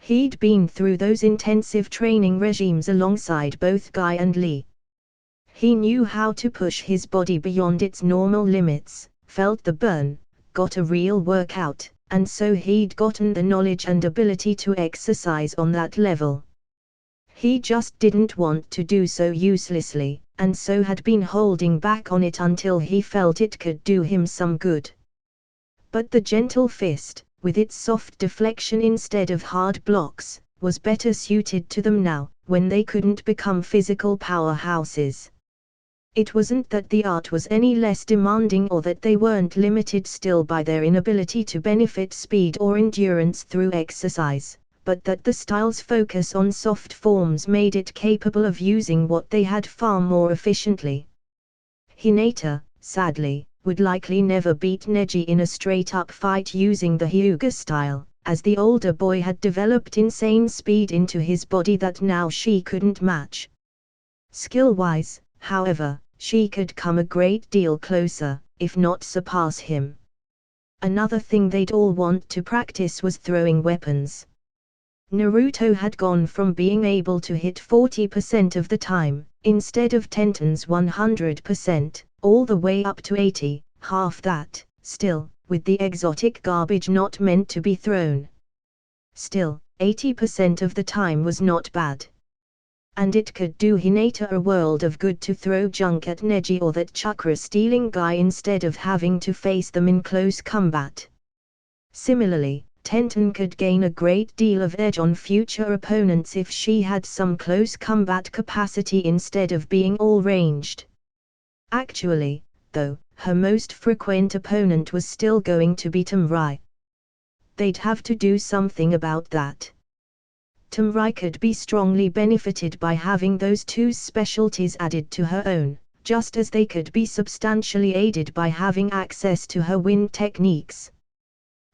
He'd been through those intensive training regimes alongside both Guy and Lee. He knew how to push his body beyond its normal limits, felt the burn, got a real workout, and so he'd gotten the knowledge and ability to exercise on that level. He just didn't want to do so uselessly, and so had been holding back on it until he felt it could do him some good. But the gentle fist, with its soft deflection instead of hard blocks, was better suited to them now, when they couldn't become physical powerhouses. It wasn't that the art was any less demanding or that they weren't limited still by their inability to benefit speed or endurance through exercise, but that the style's focus on soft forms made it capable of using what they had far more efficiently. Hinata, sadly, would likely never beat Neji in a straight-up fight using the Hyuga style, as the older boy had developed insane speed into his body that now she couldn't match. Skill-wise, however, she could come a great deal closer, if not surpass him. Another thing they'd all want to practice was throwing weapons. Naruto had gone from being able to hit 40% of the time, instead of Tenten's 100%, all the way up to 80, half that, still, with the exotic garbage not meant to be thrown. Still, 80% of the time was not bad. And it could do Hinata a world of good to throw junk at Neji or that chakra-stealing guy instead of having to face them in close combat. Similarly, Tenten could gain a great deal of edge on future opponents if she had some close combat capacity instead of being all ranged. Actually, though, her most frequent opponent was still going to be Temrai. They'd have to do something about that. Temrai could be strongly benefited by having those two specialties added to her own, just as they could be substantially aided by having access to her wind techniques.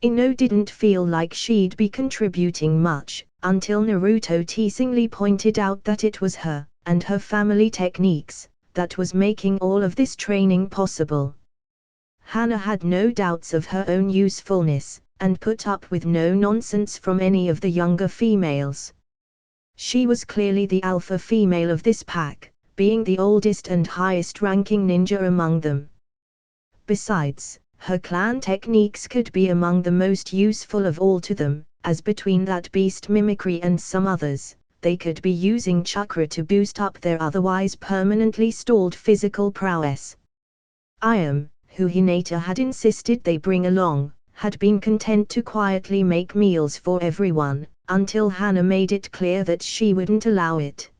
Ino didn't feel like she'd be contributing much, until Naruto teasingly pointed out that it was her, and her family techniques, that was making all of this training possible. Hana had no doubts of her own usefulness, and put up with no nonsense from any of the younger females. She was clearly the alpha female of this pack, being the oldest and highest-ranking ninja among them. Besides, her clan techniques could be among the most useful of all to them, as between that beast mimicry and some others, they could be using chakra to boost up their otherwise permanently stalled physical prowess. Ayam, who Hinata had insisted they bring along, had been content to quietly make meals for everyone, until Hana made it clear that she wouldn't allow it.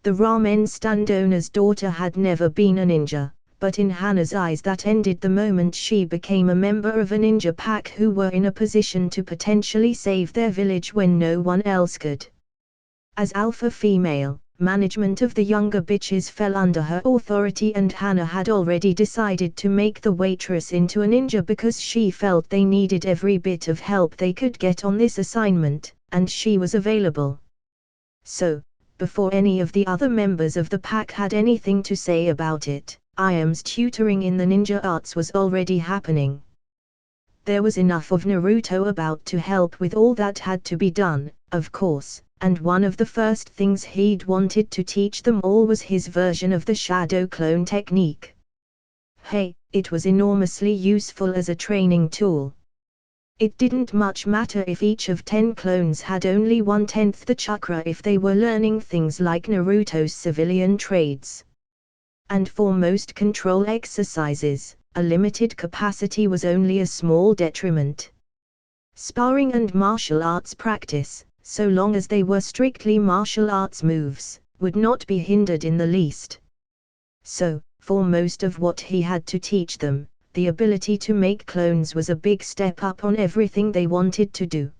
The ramen stand owner's daughter had never been a ninja, but in Hana's eyes that ended the moment she became a member of a ninja pack who were in a position to potentially save their village when no one else could. As alpha female, management of the younger bitches fell under her authority, and Hana had already decided to make the waitress into a ninja because she felt they needed every bit of help they could get on this assignment, and she was available. So, before any of the other members of the pack had anything to say about it, Iam's tutoring in the ninja arts was already happening. There was enough of Naruto about to help with all that had to be done, of course, and one of the first things he'd wanted to teach them all was his version of the shadow clone technique. Hey, it was enormously useful as a training tool. It didn't much matter if each of 10 clones had only 1/10 the chakra if they were learning things like Naruto's civilian trades. And for most control exercises, a limited capacity was only a small detriment. Sparring and martial arts practice, so long as they were strictly martial arts moves, would not be hindered in the least. So, for most of what he had to teach them, the ability to make clones was a big step up on everything they wanted to do.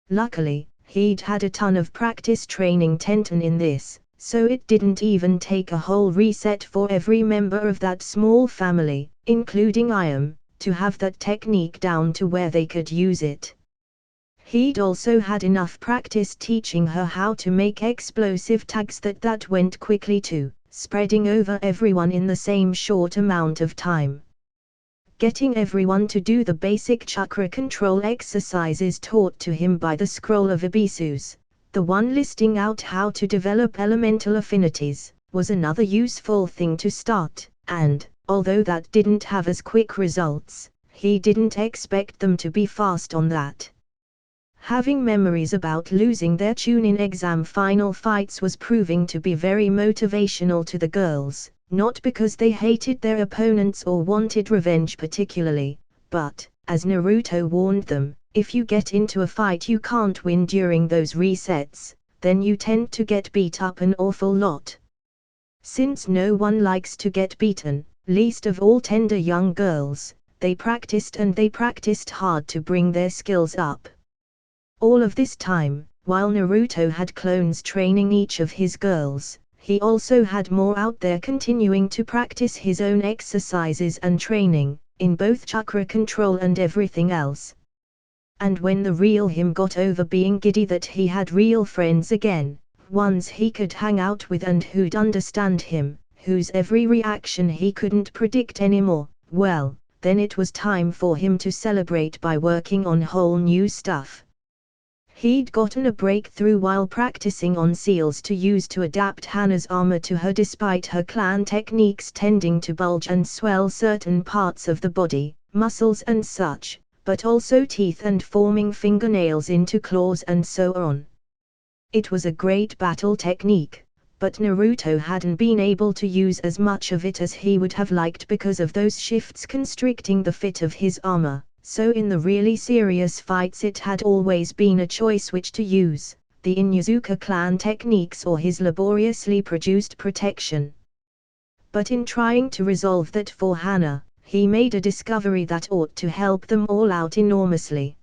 Luckily, he'd had a ton of practice training Tenten in this, so it didn't even take a whole reset for every member of that small family, including Iam, to have that technique down to where they could use it. He'd also had enough practice teaching her how to make explosive tags that went quickly too, spreading over everyone in the same short amount of time. Getting everyone to do the basic chakra control exercises taught to him by the scroll of Ibisus, the one listing out how to develop elemental affinities, was another useful thing to start, and, although that didn't have as quick results, he didn't expect them to be fast on that. Having memories about losing their Chunin exam final fights was proving to be very motivational to the girls, not because they hated their opponents or wanted revenge particularly, but, as Naruto warned them, if you get into a fight you can't win during those resets, then you tend to get beat up an awful lot. Since no one likes to get beaten, least of all tender young girls, they practiced hard to bring their skills up. All of this time, while Naruto had clones training each of his girls, he also had more out there continuing to practice his own exercises and training, in both chakra control and everything else. And when the real him got over being giddy that he had real friends again, ones he could hang out with and who'd understand him, whose every reaction he couldn't predict anymore, well, then it was time for him to celebrate by working on whole new stuff. He'd gotten a breakthrough while practicing on seals to use to adapt Hana's armor to her despite her clan techniques tending to bulge and swell certain parts of the body, muscles and such, but also teeth and forming fingernails into claws and so on. It was a great battle technique, but Naruto hadn't been able to use as much of it as he would have liked because of those shifts constricting the fit of his armor. So in the really serious fights it had always been a choice which to use, the Inuzuka clan techniques or his laboriously produced protection. But in trying to resolve that for Hana, he made a discovery that ought to help them all out enormously.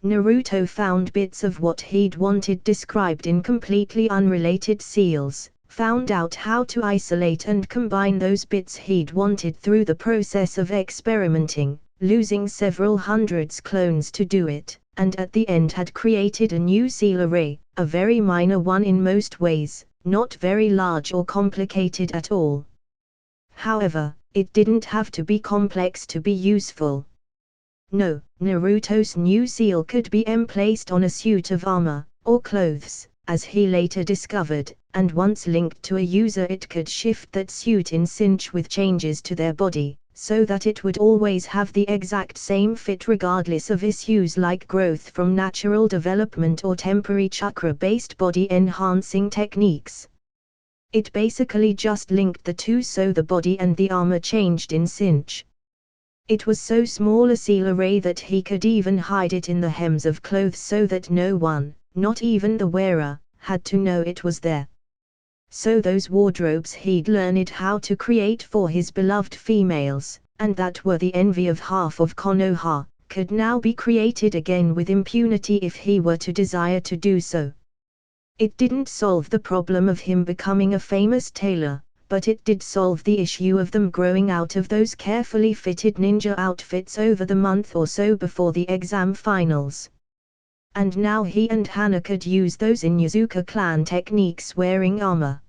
Naruto found bits of what he'd wanted described in completely unrelated seals, found out how to isolate and combine those bits he'd wanted through the process of experimenting, losing several hundreds clones to do it, and at the end had created a new seal array, a very minor one in most ways, not very large or complicated at all. However, it didn't have to be complex to be useful. No, Naruto's new seal could be emplaced on a suit of armor, or clothes, as he later discovered, and once linked to a user it could shift that suit in sync with changes to their body, so that it would always have the exact same fit regardless of issues like growth from natural development or temporary chakra-based body-enhancing techniques. It basically just linked the two so the body and the armor changed in sync. It was so small a seal array that he could even hide it in the hems of clothes so that no one, not even the wearer, had to know it was there. So those wardrobes he'd learned how to create for his beloved females, and that were the envy of half of Konoha, could now be created again with impunity if he were to desire to do so. It didn't solve the problem of him becoming a famous tailor, but it did solve the issue of them growing out of those carefully fitted ninja outfits over the month or so before the exam finals. And now he and Hana could use those Inuzuka clan techniques wearing armor.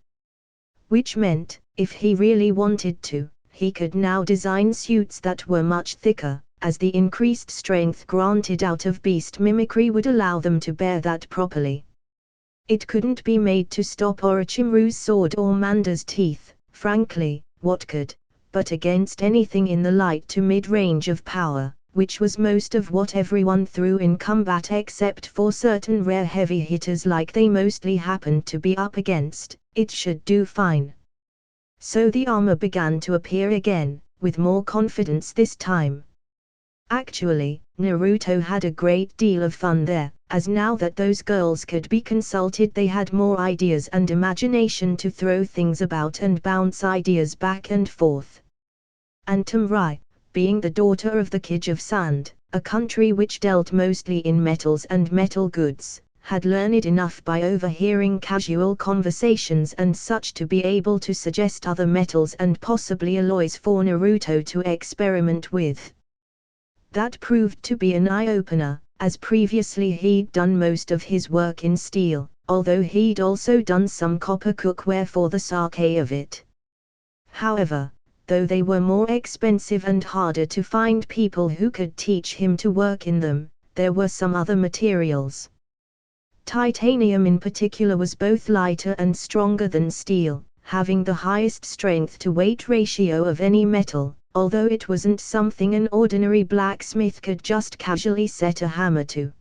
Which meant, if he really wanted to, he could now design suits that were much thicker, as the increased strength granted out of beast mimicry would allow them to bear that properly. It couldn't be made to stop Orochimaru's sword or Manda's teeth, frankly, what could? But against anything in the light to mid-range of power, which was most of what everyone threw in combat except for certain rare heavy hitters like they mostly happened to be up against, it should do fine. So the armor began to appear again, with more confidence this time. Actually, Naruto had a great deal of fun there, as now that those girls could be consulted they had more ideas and imagination to throw things about and bounce ideas back and forth. And Tamrai, being the daughter of the Kij of Sand, a country which dealt mostly in metals and metal goods, had learned enough by overhearing casual conversations and such to be able to suggest other metals and possibly alloys for Naruto to experiment with. That proved to be an eye-opener, as previously he'd done most of his work in steel, although he'd also done some copper cookware for the sake of it. However, though they were more expensive and harder to find people who could teach him to work in them, there were some other materials. Titanium in particular was both lighter and stronger than steel, having the highest strength-to-weight ratio of any metal, although it wasn't something an ordinary blacksmith could just casually set a hammer to.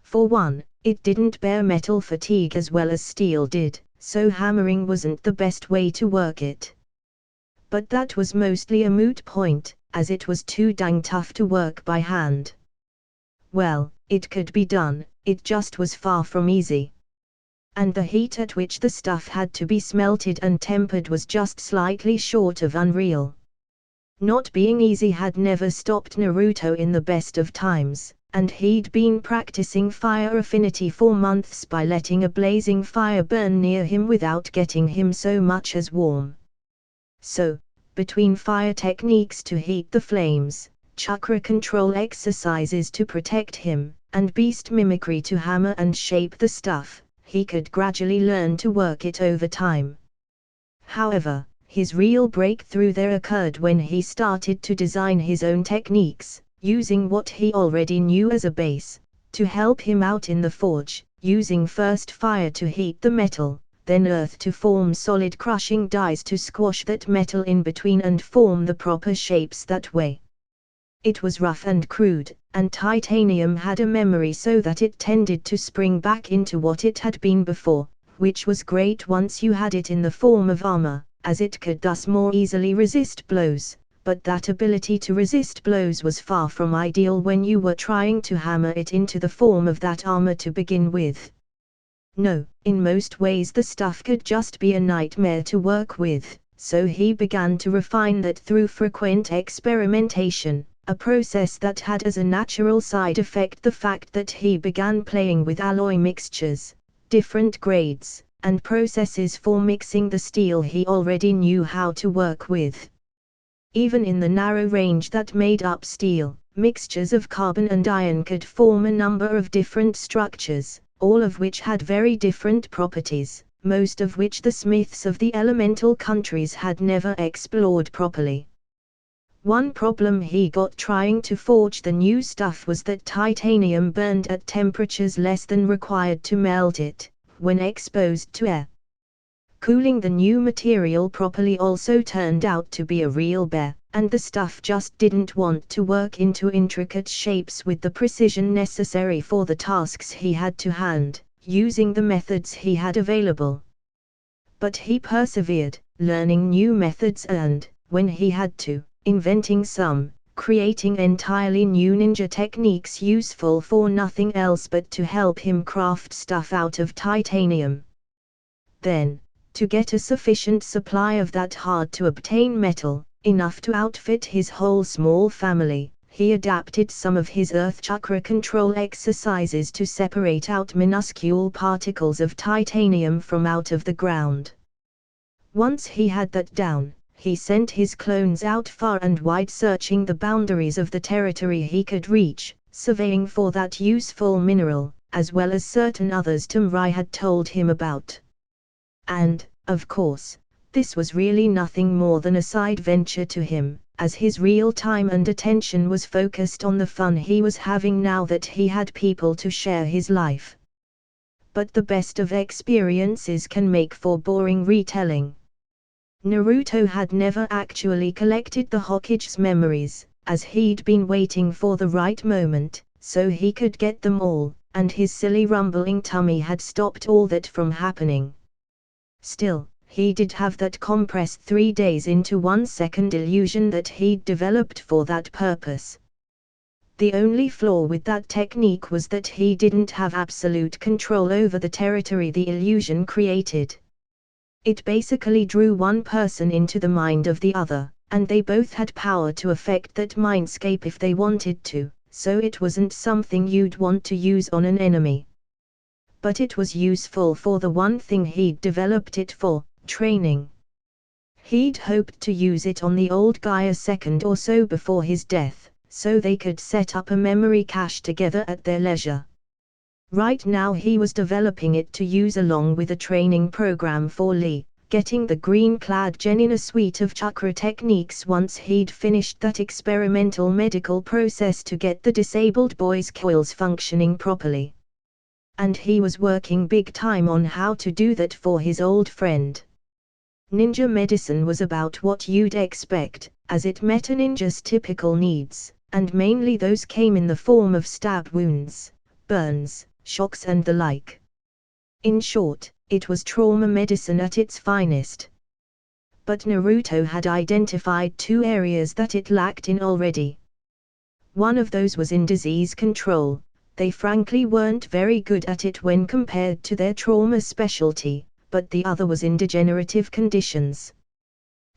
For one, it didn't bear metal fatigue as well as steel did, so hammering wasn't the best way to work it. But that was mostly a moot point, as it was too dang tough to work by hand. Well, it could be done, it just was far from easy. And the heat at which the stuff had to be smelted and tempered was just slightly short of unreal. Not being easy had never stopped Naruto in the best of times, and he'd been practicing fire affinity for months by letting a blazing fire burn near him without getting him so much as warm. So, between fire techniques to heat the flames, chakra control exercises to protect him, and beast mimicry to hammer and shape the stuff, he could gradually learn to work it over time. However, his real breakthrough there occurred when he started to design his own techniques, using what he already knew as a base, to help him out in the forge, using first fire to heat the metal, then earth to form solid crushing dies to squash that metal in between and form the proper shapes that way. It was rough and crude, and titanium had a memory so that it tended to spring back into what it had been before, which was great once you had it in the form of armor, as it could thus more easily resist blows, but that ability to resist blows was far from ideal when you were trying to hammer it into the form of that armor to begin with. No, in most ways the stuff could just be a nightmare to work with, so he began to refine that through frequent experimentation, a process that had as a natural side effect the fact that he began playing with alloy mixtures, different grades, and processes for mixing the steel he already knew how to work with. Even in the narrow range that made up steel, mixtures of carbon and iron could form a number of different structures, all of which had very different properties, most of which the smiths of the elemental countries had never explored properly. One problem he got trying to forge the new stuff was that titanium burned at temperatures less than required to melt it, when exposed to air. Cooling the new material properly also turned out to be a real bear, and the stuff just didn't want to work into intricate shapes with the precision necessary for the tasks he had to hand, using the methods he had available. But he persevered, learning new methods and, when he had to, inventing some, creating entirely new ninja techniques useful for nothing else but to help him craft stuff out of titanium. Then, to get a sufficient supply of that hard-to-obtain metal, enough to outfit his whole small family, he adapted some of his earth chakra control exercises to separate out minuscule particles of titanium from out of the ground. Once he had that down, he sent his clones out far and wide searching the boundaries of the territory he could reach, surveying for that useful mineral, as well as certain others Tumrai had told him about. And, of course, this was really nothing more than a side venture to him, as his real time and attention was focused on the fun he was having now that he had people to share his life. But the best of experiences can make for boring retelling. Naruto had never actually collected the Hokage's memories, as he'd been waiting for the right moment, so he could get them all, and his silly rumbling tummy had stopped all that from happening. Still, he did have that compressed 3 days into 1 second illusion that he'd developed for that purpose. The only flaw with that technique was that he didn't have absolute control over the territory the illusion created. It basically drew one person into the mind of the other, and they both had power to affect that mindscape if they wanted to, so it wasn't something you'd want to use on an enemy. But it was useful for the one thing he'd developed it for, training. He'd hoped to use it on the old guy a second or so before his death, so they could set up a memory cache together at their leisure. Right now he was developing it to use along with a training program for Lee, getting the green-clad Gen in a suite of chakra techniques once he'd finished that experimental medical process to get the disabled boy's coils functioning properly. And he was working big time on how to do that for his old friend. Ninja medicine was about what you'd expect, as it met a ninja's typical needs, and mainly those came in the form of stab wounds, burns, shocks and the like. In short, it was trauma medicine at its finest. But Naruto had identified 2 areas that it lacked in already. One of those was in disease control. They frankly weren't very good at it when compared to their trauma specialty, but the other was in degenerative conditions.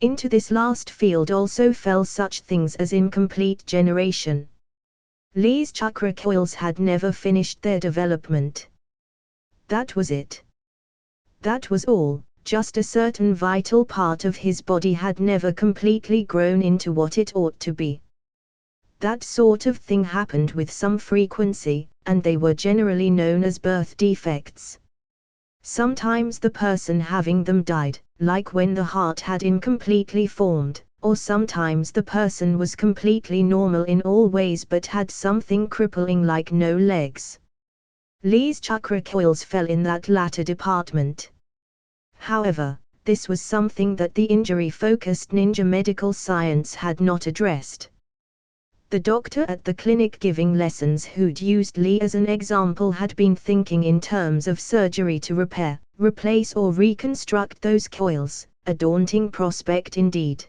Into this last field also fell such things as incomplete generation. Lee's chakra coils had never finished their development. That was it. That was all, just a certain vital part of his body had never completely grown into what it ought to be. That sort of thing happened with some frequency, and they were generally known as birth defects. Sometimes the person having them died, like when the heart had incompletely formed, or sometimes the person was completely normal in all ways but had something crippling like no legs. Lee's chakra coils fell in that latter department. However, this was something that the injury-focused ninja medical science had not addressed. The doctor at the clinic giving lessons who'd used Lee as an example had been thinking in terms of surgery to repair, replace or reconstruct those coils, a daunting prospect indeed.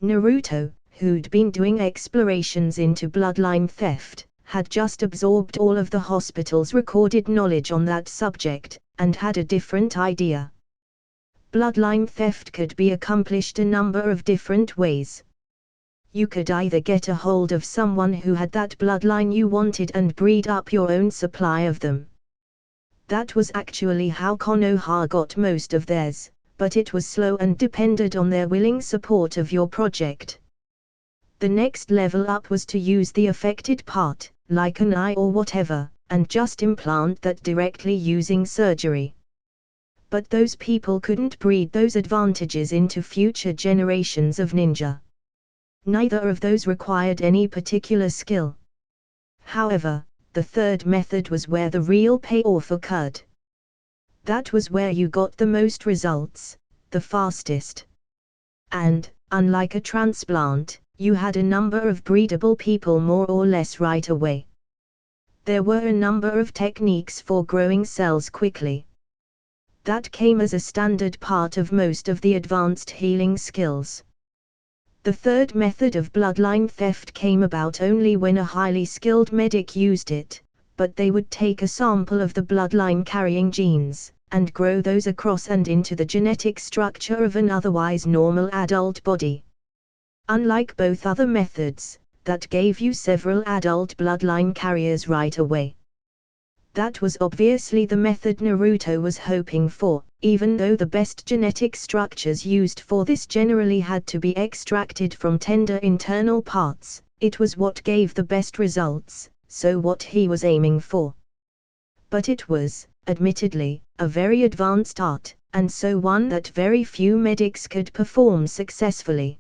Naruto, who'd been doing explorations into bloodline theft, had just absorbed all of the hospital's recorded knowledge on that subject, and had a different idea. Bloodline theft could be accomplished a number of different ways. You could either get a hold of someone who had that bloodline you wanted and breed up your own supply of them. That was actually how Konoha got most of theirs, but it was slow and depended on their willing support of your project. The next level up was to use the affected part, like an eye or whatever, and just implant that directly using surgery. But those people couldn't breed those advantages into future generations of ninja. Neither of those required any particular skill. However, the third method was where the real payoff occurred. That was where you got the most results, the fastest. And, unlike a transplant, you had a number of breedable people more or less right away. There were a number of techniques for growing cells quickly. That came as a standard part of most of the advanced healing skills. The third method of bloodline theft came about only when a highly skilled medic used it, but they would take a sample of the bloodline carrying genes, and grow those across and into the genetic structure of an otherwise normal adult body. Unlike both other methods, that gave you several adult bloodline carriers right away. That was obviously the method Naruto was hoping for, even though the best genetic structures used for this generally had to be extracted from tender internal parts. It was what gave the best results, so what he was aiming for. But it was, admittedly, a very advanced art, and so one that very few medics could perform successfully.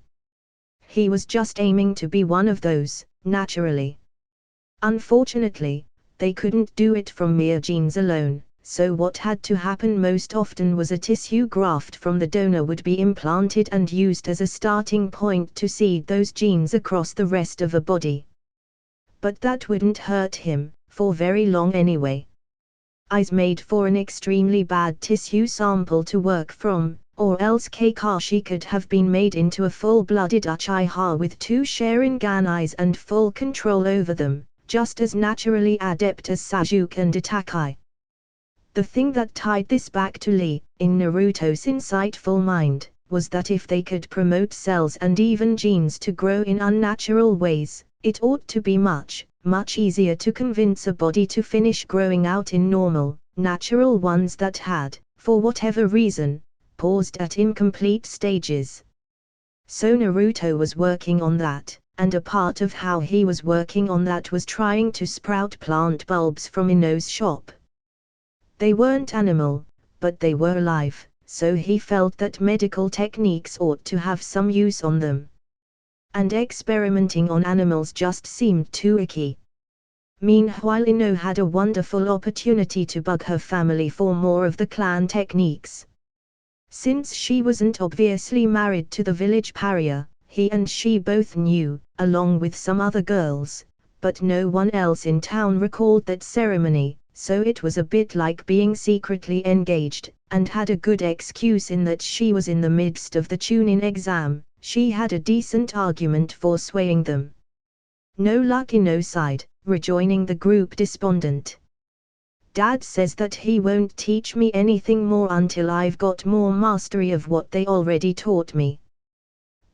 He was just aiming to be one of those, naturally. Unfortunately, they couldn't do it from mere genes alone, so what had to happen most often was a tissue graft from the donor would be implanted and used as a starting point to seed those genes across the rest of a body. But that wouldn't hurt him, for very long anyway. Eyes made for an extremely bad tissue sample to work from, or else Kakashi could have been made into a full-blooded Uchiha with 2 Sharingan eyes and full control over them, just as naturally adept as Sasuke and Itachi. The thing that tied this back to Lee, in Naruto's insightful mind, was that if they could promote cells and even genes to grow in unnatural ways, it ought to be much easier to convince a body to finish growing out in normal, natural ones that had, for whatever reason, paused at incomplete stages. So Naruto was working on that, and a part of how he was working on that was trying to sprout plant bulbs from Ino's shop. They weren't animal, but they were alive, so he felt that medical techniques ought to have some use on them. And experimenting on animals just seemed too icky. Meanwhile Ino had a wonderful opportunity to bug her family for more of the clan techniques. Since she wasn't obviously married to the village pariah, he and she both knew, along with some other girls, but no one else in town recalled that ceremony, so it was a bit like being secretly engaged, and had a good excuse in that she was in the midst of the Chunin exam. She had a decent argument for swaying them. No luck Ino sighed, rejoining the group despondent. Dad says that he won't teach me anything more until I've got more mastery of what they already taught me.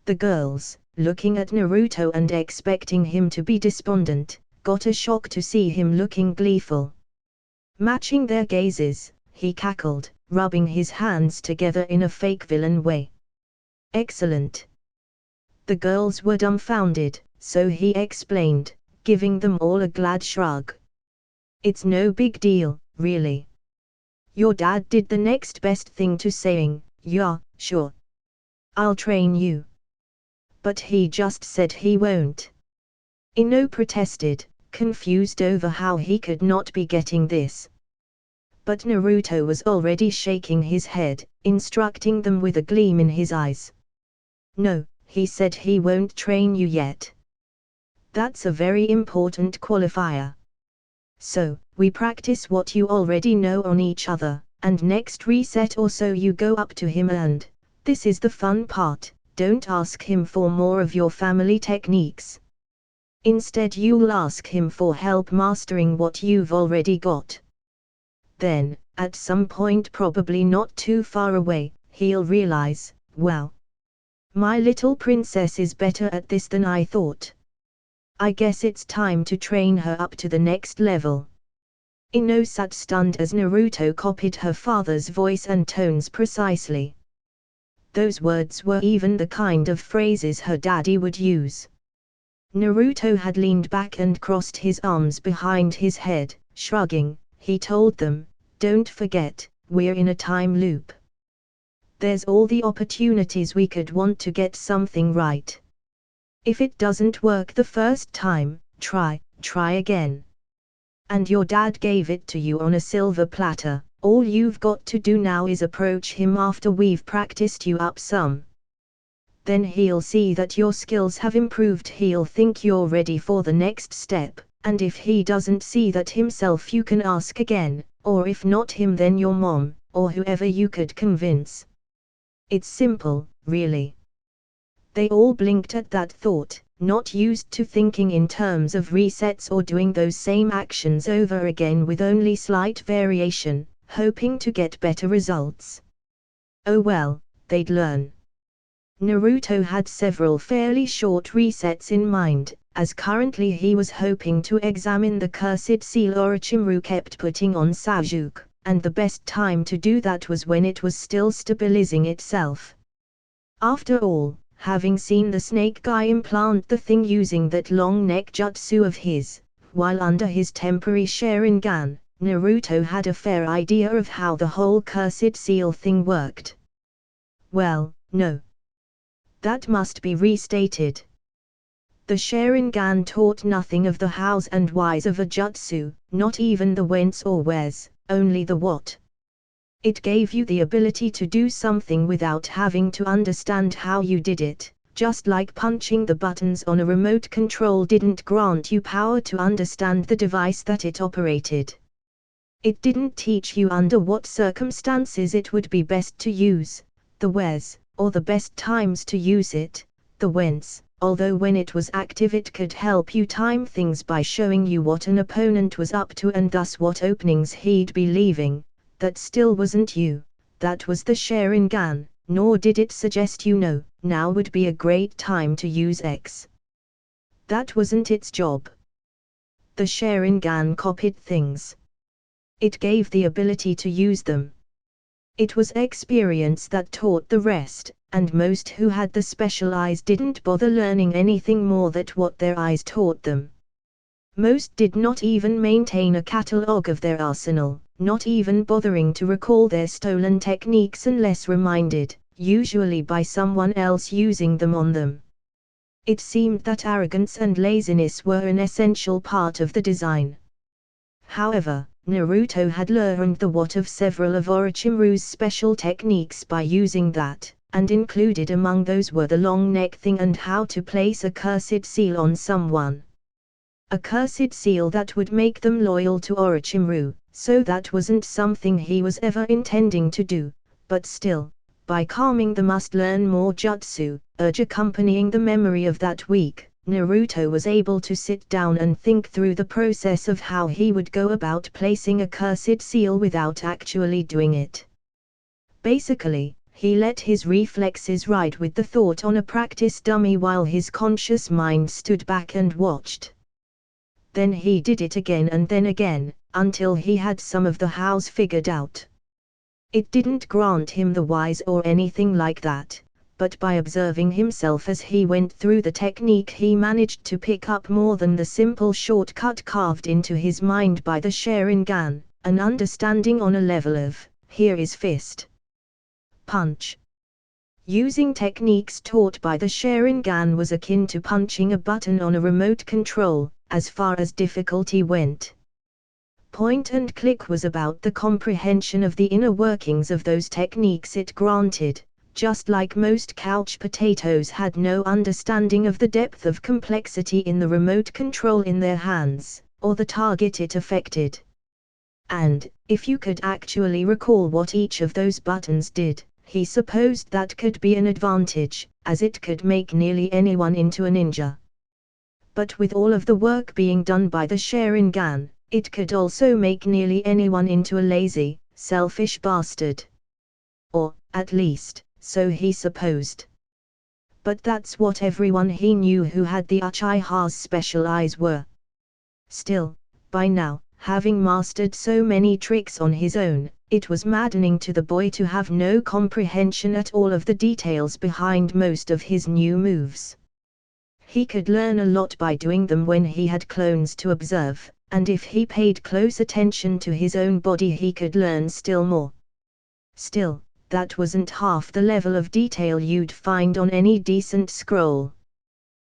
The girls, looking at Naruto and expecting him to be despondent, got a shock to see him looking gleeful. Matching their gazes, he cackled, rubbing his hands together in a fake villain way. Excellent. The girls were dumbfounded, so he explained, giving them all a glad shrug. It's no big deal, really. Your dad did the next best thing to saying, yeah, sure. I'll train you. But he just said he won't. Ino protested, confused over how he could not be getting this. But Naruto was already shaking his head, instructing them with a gleam in his eyes. No, he said he won't train you yet. That's a very important qualifier. So, we practice what you already know on each other, and next reset or so you go up to him and, this is the fun part, don't ask him for more of your family techniques. Instead you'll ask him for help mastering what you've already got. Then, at some point probably not too far away, he'll realize, well, my little princess is better at this than I thought. I guess it's time to train her up to the next level. Ino sat stunned as Naruto copied her father's voice and tones precisely. Those words were even the kind of phrases her daddy would use. Naruto had leaned back and crossed his arms behind his head, shrugging. He told them, don't forget, we're in a time loop. There's all the opportunities we could want to get something right. If it doesn't work the first time, try again. And your dad gave it to you on a silver platter, all you've got to do now is approach him after we've practiced you up some. Then he'll see that your skills have improved, he'll think you're ready for the next step, and if he doesn't see that himself you can ask again, or if not him then your mom, or whoever you could convince. It's simple, really. They all blinked at that thought, not used to thinking in terms of resets or doing those same actions over again with only slight variation, hoping to get better results. Oh well, they'd learn. Naruto had several fairly short resets in mind, as currently he was hoping to examine the cursed seal Orochimaru kept putting on Sasuke, and the best time to do that was when it was still stabilizing itself. After all, having seen the snake guy implant the thing using that long neck jutsu of his, while under his temporary Sharingan, Naruto had a fair idea of how the whole cursed seal thing worked. Well, no. That must be restated. The Sharingan taught nothing of the hows and whys of a jutsu, not even the whence or wheres, only the what. It gave you the ability to do something without having to understand how you did it, just like punching the buttons on a remote control didn't grant you power to understand the device that it operated. It didn't teach you under what circumstances it would be best to use the wheres, or the best times to use it, the whence, although when it was active it could help you time things by showing you what an opponent was up to and thus what openings he'd be leaving. That still wasn't you, that was the Sharingan, nor did it suggest now would be a great time to use X. That wasn't its job. The Sharingan copied things. It gave the ability to use them. It was experience that taught the rest, and most who had the special eyes didn't bother learning anything more than what their eyes taught them. Most did not even maintain a catalogue of their arsenal, not even bothering to recall their stolen techniques unless reminded, usually by someone else using them on them. It seemed that arrogance and laziness were an essential part of the design. However, Naruto had learned the what of several of Orochimaru's special techniques by using that, and included among those were the long neck thing and how to place a cursed seal on someone. A cursed seal that would make them loyal to Orochimaru, so that wasn't something he was ever intending to do, but still, by calming the must-learn more jutsu, urge accompanying the memory of that week, Naruto was able to sit down and think through the process of how he would go about placing a cursed seal without actually doing it. Basically, he let his reflexes ride with the thought on a practice dummy while his conscious mind stood back and watched. Then he did it again and then again, until he had some of the hows figured out. It didn't grant him the whys or anything like that, but by observing himself as he went through the technique he managed to pick up more than the simple shortcut carved into his mind by the Sharingan, an understanding on a level of, here is fist. Punch. Using techniques taught by the Sharingan was akin to punching a button on a remote control, as far as difficulty went. Point and click was about the comprehension of the inner workings of those techniques it granted, just like most couch potatoes had no understanding of the depth of complexity in the remote control in their hands, or the target it affected. And, if you could actually recall what each of those buttons did, he supposed that could be an advantage, as it could make nearly anyone into a ninja. But with all of the work being done by the Sharingan, it could also make nearly anyone into a lazy, selfish bastard. Or, at least, so he supposed. But that's what everyone he knew who had the Uchiha's special eyes were. Still, by now, having mastered so many tricks on his own, it was maddening to the boy to have no comprehension at all of the details behind most of his new moves. He could learn a lot by doing them when he had clones to observe, and if he paid close attention to his own body he could learn still more. Still, that wasn't half the level of detail you'd find on any decent scroll.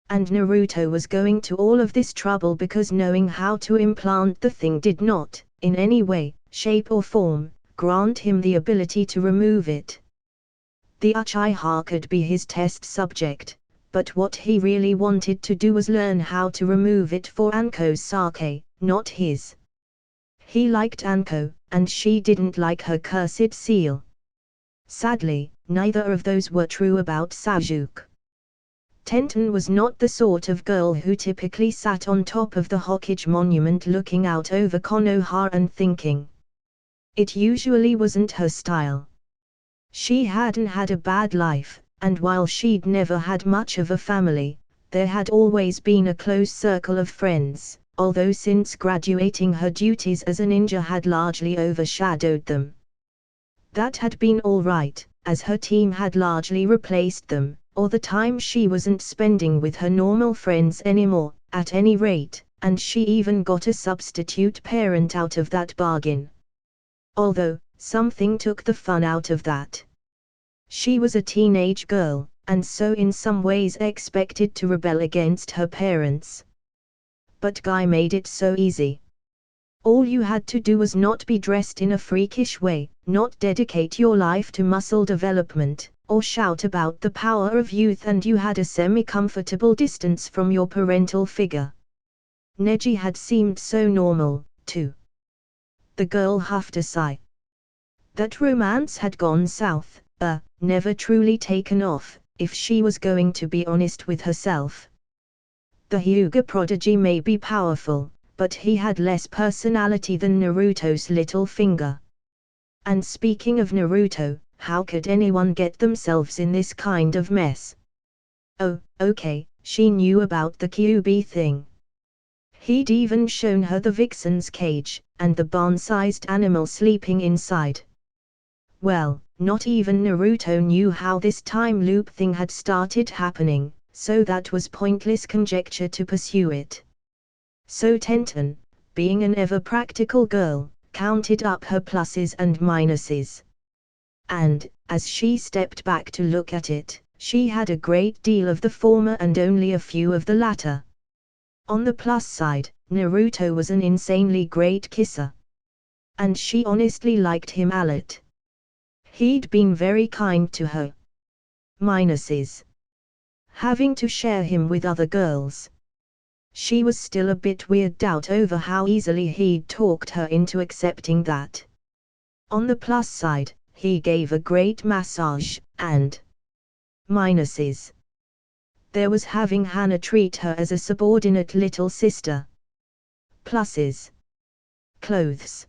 And Naruto was going to all of this trouble because knowing how to implant the thing did not, in any way, shape or form, grant him the ability to remove it. The Uchiha could be his test subject, but what he really wanted to do was learn how to remove it for Anko's sake, not his. He liked Anko, and she didn't like her cursed seal. Sadly, neither of those were true about Sasuke. Tenten was not the sort of girl who typically sat on top of the Hokage monument looking out over Konoha and thinking. It usually wasn't her style. She hadn't had a bad life, and while she'd never had much of a family, there had always been a close circle of friends, although since graduating her duties as a ninja had largely overshadowed them. That had been all right, as her team had largely replaced them, or the time she wasn't spending with her normal friends anymore, at any rate, and she even got a substitute parent out of that bargain. Although, something took the fun out of that. She was a teenage girl, and so in some ways expected to rebel against her parents. But Guy made it so easy. All you had to do was not be dressed in a freakish way, not dedicate your life to muscle development, or shout about the power of youth, and you had a semi-comfortable distance from your parental figure. Neji had seemed so normal, too. The girl huffed a sigh. That romance had gone south, never truly taken off, if she was going to be honest with herself. The Hyuga prodigy may be powerful, but he had less personality than Naruto's little finger. And speaking of Naruto, how could anyone get themselves in this kind of mess? Oh, okay, she knew about the Kyuubi thing. He'd even shown her the vixen's cage, and the barn-sized animal sleeping inside. Well, not even Naruto knew how this time loop thing had started happening, so that was pointless conjecture to pursue it. So Tenten, being an ever-practical girl, counted up her pluses and minuses. And, as she stepped back to look at it, she had a great deal of the former and only a few of the latter. On the plus side, Naruto was an insanely great kisser. And she honestly liked him a lot. He'd been very kind to her. Minuses. Having to share him with other girls. She was still a bit weirded out over how easily he'd talked her into accepting that. On the plus side, he gave a great massage, and minuses. There was having Hana treat her as a subordinate little sister. Pluses. Clothes.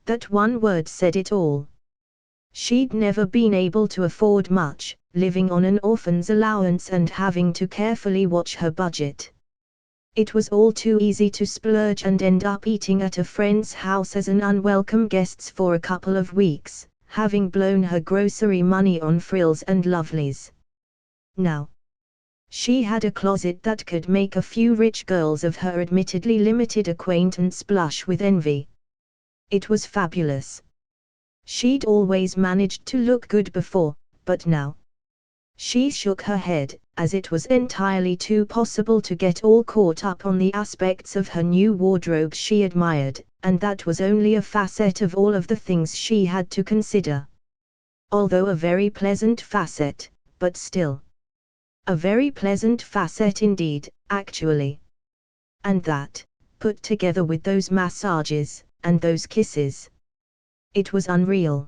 That one word said it all. She'd never been able to afford much, living on an orphan's allowance and having to carefully watch her budget. It was all too easy to splurge and end up eating at a friend's house as an unwelcome guest for a couple of weeks, having blown her grocery money on frills and lovelies. Now, she had a closet that could make a few rich girls of her admittedly limited acquaintance blush with envy. It was fabulous. She'd always managed to look good before, but now. She shook her head, as it was entirely too possible to get all caught up on the aspects of her new wardrobe she admired, and that was only a facet of all of the things she had to consider. Although a very pleasant facet, but still. A very pleasant facet indeed, actually. And that, put together with those massages, and those kisses. It was unreal.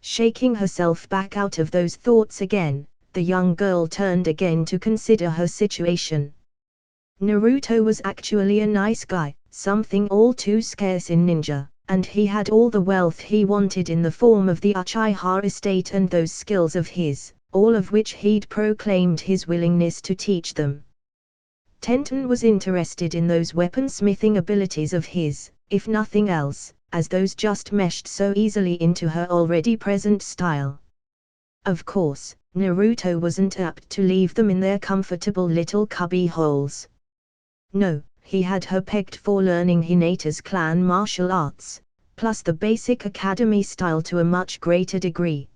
Shaking herself back out of those thoughts again, the young girl turned again to consider her situation. Naruto was actually a nice guy, something all too scarce in ninja, and he had all the wealth he wanted in the form of the Uchiha estate and those skills of his, all of which he'd proclaimed his willingness to teach them. Tenten was interested in those weaponsmithing abilities of his, if nothing else, as those just meshed so easily into her already present style. Of course, Naruto wasn't apt to leave them in their comfortable little cubby holes. No, he had her pegged for learning Hinata's clan martial arts, plus the basic academy style to a much greater degree.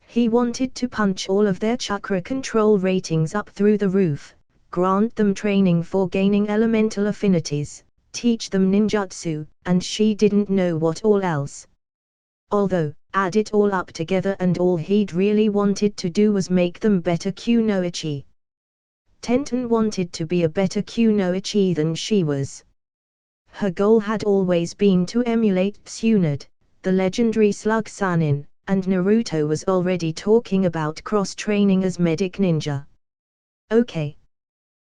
He wanted to punch all of their chakra control ratings up through the roof, grant them training for gaining elemental affinities, teach them ninjutsu, and she didn't know what all else. Although, add it all up together and all he'd really wanted to do was make them better kunoichi. Tenten wanted to be a better kunoichi than she was. Her goal had always been to emulate Tsunade, the legendary slug Sannin, and Naruto was already talking about cross-training as medic ninja. Okay.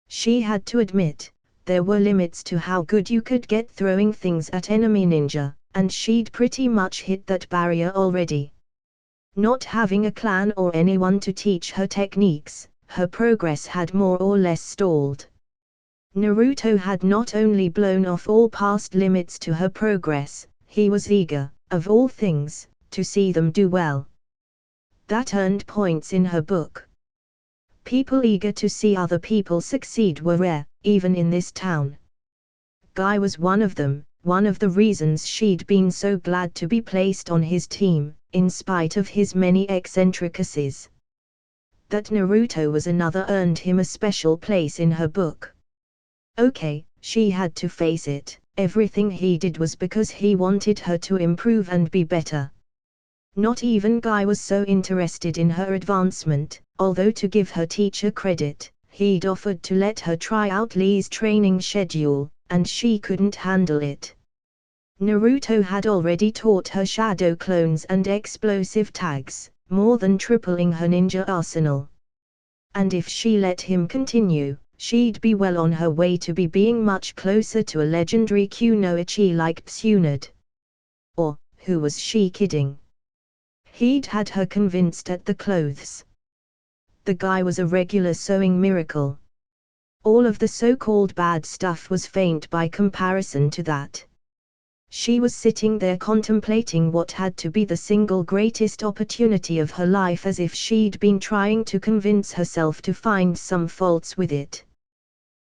She had to admit, there were limits to how good you could get throwing things at enemy ninja, and she'd pretty much hit that barrier already. Not having a clan or anyone to teach her techniques, her progress had more or less stalled. Naruto had not only blown off all past limits to her progress, he was eager, of all things, to see them do well. That earned points in her book. People eager to see other people succeed were rare, even in this town. Guy was one of them, one of the reasons she'd been so glad to be placed on his team, in spite of his many eccentricities. That Naruto was another earned him a special place in her book. Okay, she had to face it, everything he did was because he wanted her to improve and be better. Not even Guy was so interested in her advancement, although to give her teacher credit, he'd offered to let her try out Lee's training schedule, and she couldn't handle it. Naruto had already taught her shadow clones and explosive tags, more than tripling her ninja arsenal. And if she let him continue, she'd be well on her way to being much closer to a legendary kunoichi like Tsunade. Or, who was she kidding? He'd had her convinced at the clothes. The guy was a regular sewing miracle. All of the so-called bad stuff was faint by comparison to that. She was sitting there contemplating what had to be the single greatest opportunity of her life, as if she'd been trying to convince herself to find some faults with it.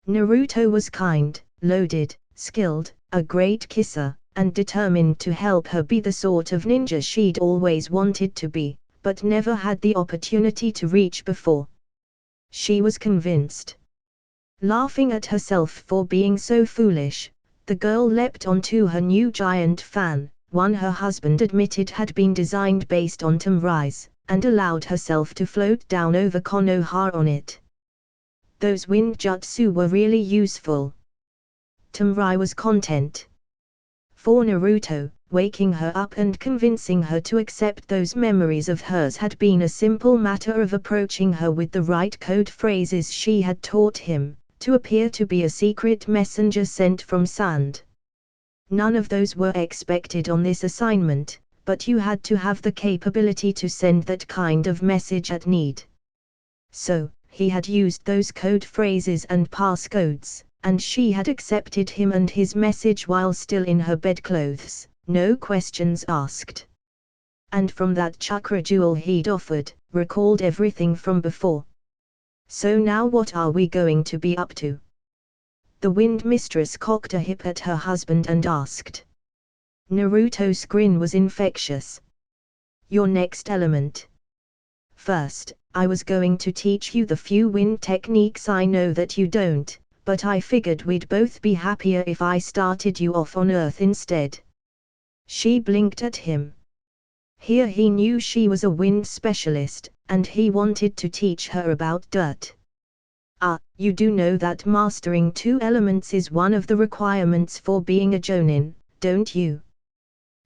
Naruto was kind, loaded, skilled, a great kisser, and determined to help her be the sort of ninja she'd always wanted to be, but never had the opportunity to reach before. She was convinced. Laughing at herself for being so foolish, the girl leapt onto her new giant fan, one her husband admitted had been designed based on Tamri's, and allowed herself to float down over Konoha on it. Those wind jutsu were really useful. Tamri was content. For Naruto, waking her up and convincing her to accept those memories of hers had been a simple matter of approaching her with the right code phrases she had taught him, to appear to be a secret messenger sent from Sand. None of those were expected on this assignment, but you had to have the capability to send that kind of message at need. So, he had used those code phrases and passcodes, and she had accepted him and his message while still in her bedclothes, no questions asked. And from that chakra jewel he'd offered, recalled everything from before. So now what are we going to be up to? The wind mistress cocked a hip at her husband and asked. Naruto's grin was infectious. Your next element. First, I was going to teach you the few wind techniques I know that you don't, but I figured we'd both be happier if I started you off on Earth instead. She blinked at him. Here he knew she was a wind specialist, and he wanted to teach her about dirt. Ah, you do know that mastering 2 elements is one of the requirements for being a Jonin, don't you?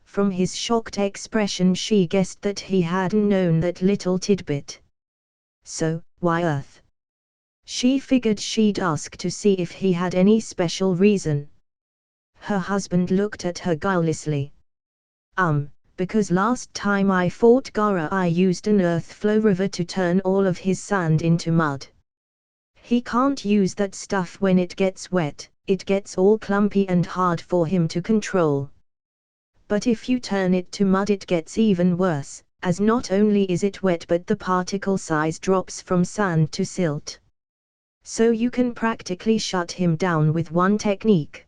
From his shocked expression she guessed that he hadn't known that little tidbit. So, why Earth? She figured she'd ask to see if he had any special reason. Her husband looked at her guilelessly. Because last time I fought Gaara I used an earth flow river to turn all of his sand into mud. He can't use that stuff when it gets wet, it gets all clumpy and hard for him to control. But if you turn it to mud it gets even worse, as not only is it wet but the particle size drops from sand to silt. So you can practically shut him down with one technique.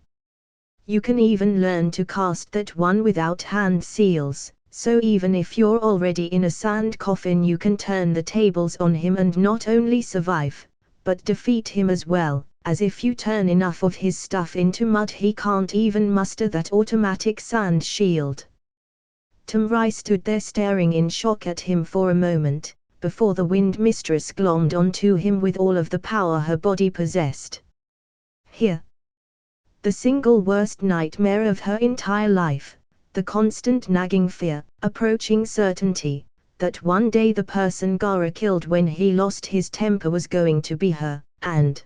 You can even learn to cast that one without hand seals, so even if you're already in a sand coffin you can turn the tables on him and not only survive, but defeat him as well, as if you turn enough of his stuff into mud he can't even muster that automatic sand shield. Tamrai stood there staring in shock at him for a moment, before the wind mistress glommed onto him with all of the power her body possessed. Here. The single worst nightmare of her entire life, the constant nagging fear, approaching certainty, that one day the person Gaara killed when he lost his temper was going to be her, and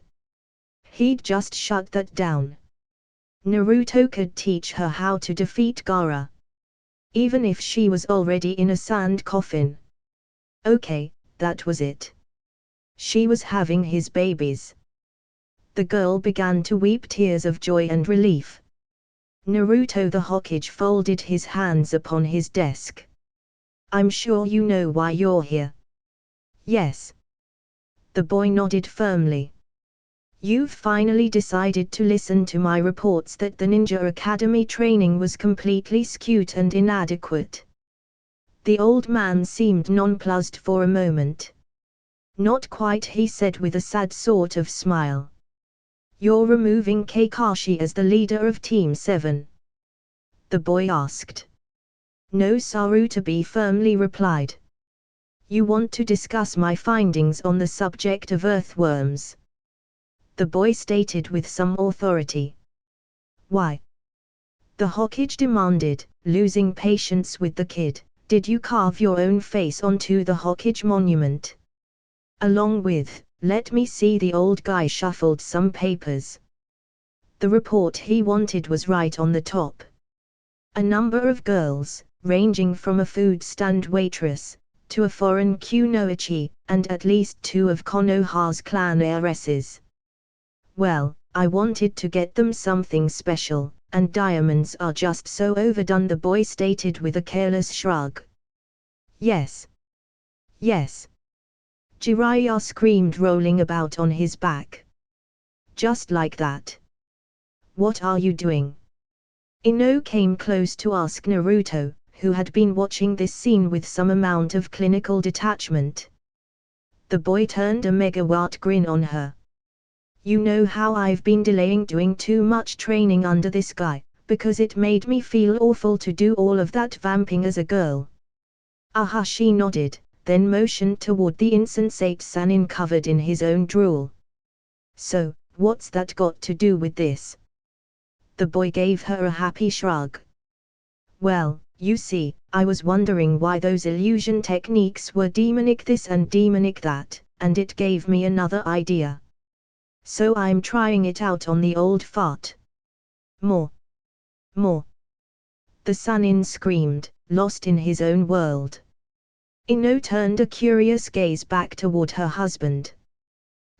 he'd just shut that down. Naruto could teach her how to defeat Gaara. Even if she was already in a sand coffin. Okay, that was it. She was having his babies. The girl began to weep tears of joy and relief. Naruto the Hokage folded his hands upon his desk. I'm sure you know why you're here. Yes. The boy nodded firmly. You've finally decided to listen to my reports that the Ninja Academy training was completely skewed and inadequate. The old man seemed nonplussed for a moment. Not quite, he said with a sad sort of smile. You're removing Kakashi as the leader of Team 7? The boy asked. No, Sarutobi firmly replied. You want to discuss my findings on the subject of earthworms? The boy stated with some authority. Why? The Hokage demanded, losing patience with the kid. Did you carve your own face onto the Hokage monument? Along with, let me see. The old guy shuffled some papers. The report he wanted was right on the top. A number of girls, ranging from a food stand waitress, to a foreign kunoichi, and at least 2 of Konoha's clan heiresses. Well, I wanted to get them something special, and diamonds are just so overdone, the boy stated with a careless shrug. Yes. Yes. Jiraiya screamed, rolling about on his back. Just like that. What are you doing? Ino came close to ask Naruto, who had been watching this scene with some amount of clinical detachment. The boy turned a megawatt grin on her. You know how I've been delaying doing too much training under this guy, because it made me feel awful to do all of that vamping as a girl. Aha, she nodded, then motioned toward the insensate Sannin covered in his own drool. So, what's that got to do with this? The boy gave her a happy shrug. Well, you see, I was wondering why those illusion techniques were demonic this and demonic that, and it gave me another idea. So I'm trying it out on the old fart. More. More. The Sannin screamed, lost in his own world. Ino turned a curious gaze back toward her husband.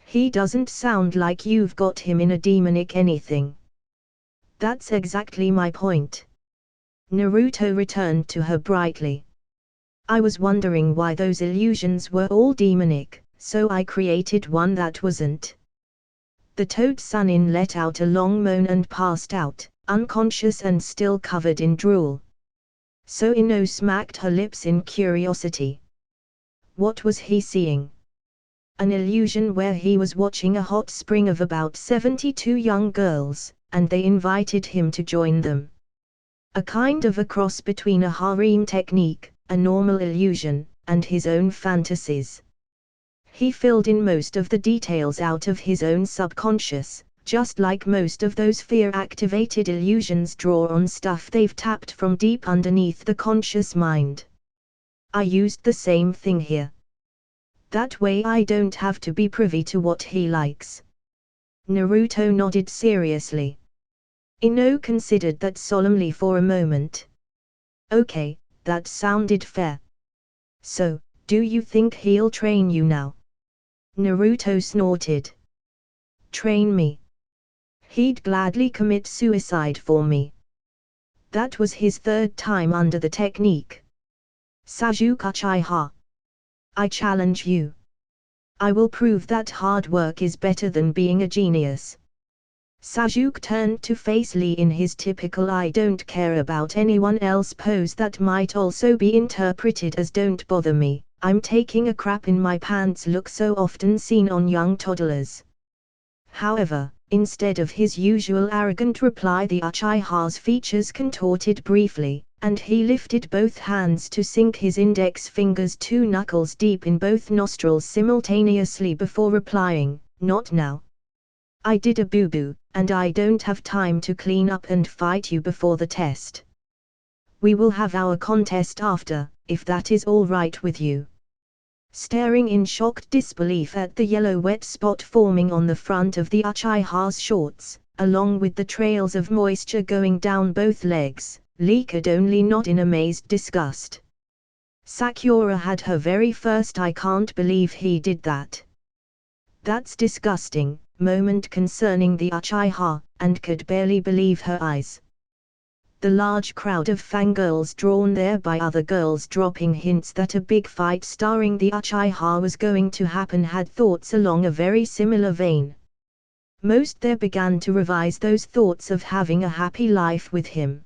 He doesn't sound like you've got him in a demonic anything. That's exactly my point. Naruto returned to her brightly. I was wondering why those illusions were all demonic, so I created one that wasn't. The Toad Sannin let out a long moan and passed out, unconscious and still covered in drool. So Ino smacked her lips in curiosity. What was he seeing? An illusion where he was watching a hot spring of about 72 young girls, and they invited him to join them. A kind of a cross between a harem technique, a normal illusion, and his own fantasies. He filled in most of the details out of his own subconscious, just like most of those fear-activated illusions draw on stuff they've tapped from deep underneath the conscious mind. I used the same thing here. That way I don't have to be privy to what he likes. Naruto nodded seriously. Ino considered that solemnly for a moment. Okay, that sounded fair. So, do you think he'll train you now? Naruto snorted. Train me? He'd gladly commit suicide for me. That was his 3rd time under the technique. Sajukuchi-ha. I challenge you. I will prove that hard work is better than being a genius. Sajuk turned to face Lee in his typical I don't care about anyone else pose that might also be interpreted as don't bother me, I'm taking a crap in my pants look so often seen on young toddlers. However, instead of his usual arrogant reply, the Uchiha's features contorted briefly, and he lifted both hands to sink his index fingers 2 knuckles deep in both nostrils simultaneously before replying, not now. I did a boo-boo, and I don't have time to clean up and fight you before the test. We will have our contest after, if that is all right with you. Staring in shocked disbelief at the yellow wet spot forming on the front of the Uchiha's shorts, along with the trails of moisture going down both legs, Lee could only nod in amazed disgust. Sakura had her very first "I can't believe he did that. That's disgusting" moment concerning the Uchiha, and could barely believe her eyes. The large crowd of fangirls drawn there by other girls dropping hints that a big fight starring the Uchiha was going to happen had thoughts along a very similar vein. Most there began to revise those thoughts of having a happy life with him.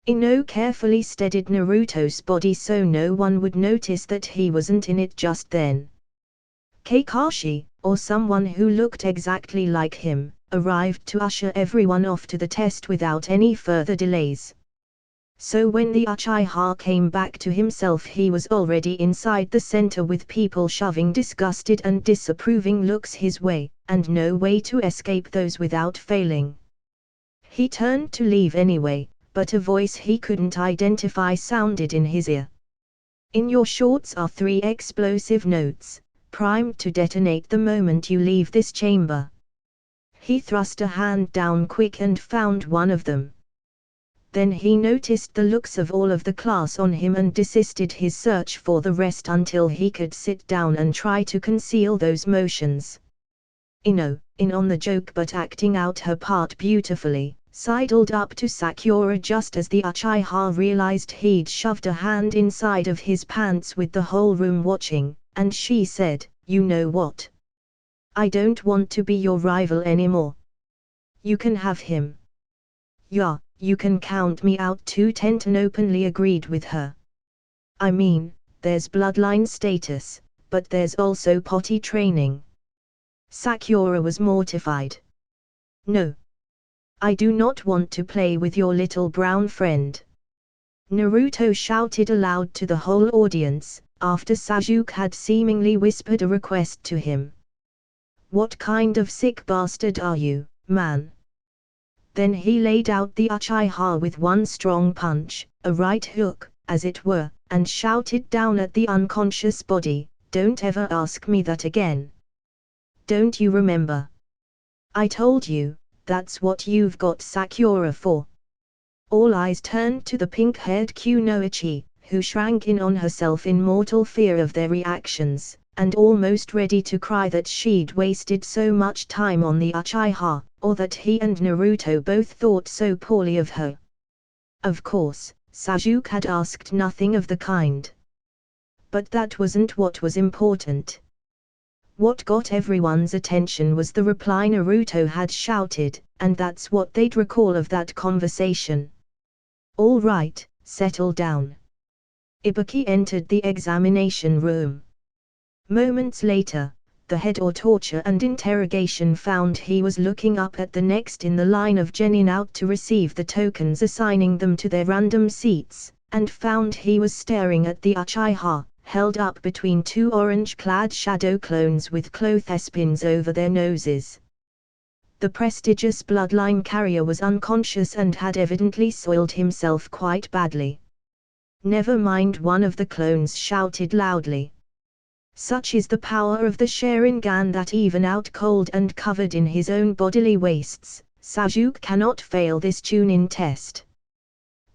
Ino carefully steadied Naruto's body so no one would notice that he wasn't in it just then. Kakashi, or someone who looked exactly like him, arrived to usher everyone off to the test without any further delays. So when the Uchiha came back to himself, he was already inside the center with people shoving disgusted and disapproving looks his way, and no way to escape those without failing. He turned to leave anyway, but a voice he couldn't identify sounded in his ear. "In your shorts are 3 explosive notes, primed to detonate the moment you leave this chamber." He thrust a hand down quick and found one of them. Then he noticed the looks of all of the class on him and desisted his search for the rest until he could sit down and try to conceal those motions. Ino, in on the joke but acting out her part beautifully, sidled up to Sakura just as the Uchiha realized he'd shoved a hand inside of his pants with the whole room watching, and she said, "You know what? I don't want to be your rival anymore. You can have him." "Yeah, you can count me out too." Tenten openly agreed with her. "I mean, there's bloodline status, but there's also potty training." Sakura was mortified. "No. I do not want to play with your little brown friend." Naruto shouted aloud to the whole audience, after Sasuke had seemingly whispered a request to him. "What kind of sick bastard are you, man?" Then he laid out the Uchiha with one strong punch, a right hook, as it were, and shouted down at the unconscious body, "Don't ever ask me that again. Don't you remember? I told you, that's what you've got Sakura for." All eyes turned to the pink-haired Kunoichi, who shrank in on herself in mortal fear of their reactions, and almost ready to cry that she'd wasted so much time on the Uchiha, or that he and Naruto both thought so poorly of her. Of course, Sasuke had asked nothing of the kind. But that wasn't what was important. What got everyone's attention was the reply Naruto had shouted, and that's what they'd recall of that conversation. "All right, settle down." Ibuki entered the examination room. Moments later, the head of torture and interrogation found he was looking up at the next in the line of genin out to receive the tokens assigning them to their random seats, and found he was staring at the Uchiha, held up between 2 orange-clad shadow clones with clothespins over their noses. The prestigious bloodline carrier was unconscious and had evidently soiled himself quite badly. "Never mind," one of the clones shouted loudly. "Such is the power of the Sharingan that even out cold and covered in his own bodily wastes, Sasuke cannot fail this Chunin test."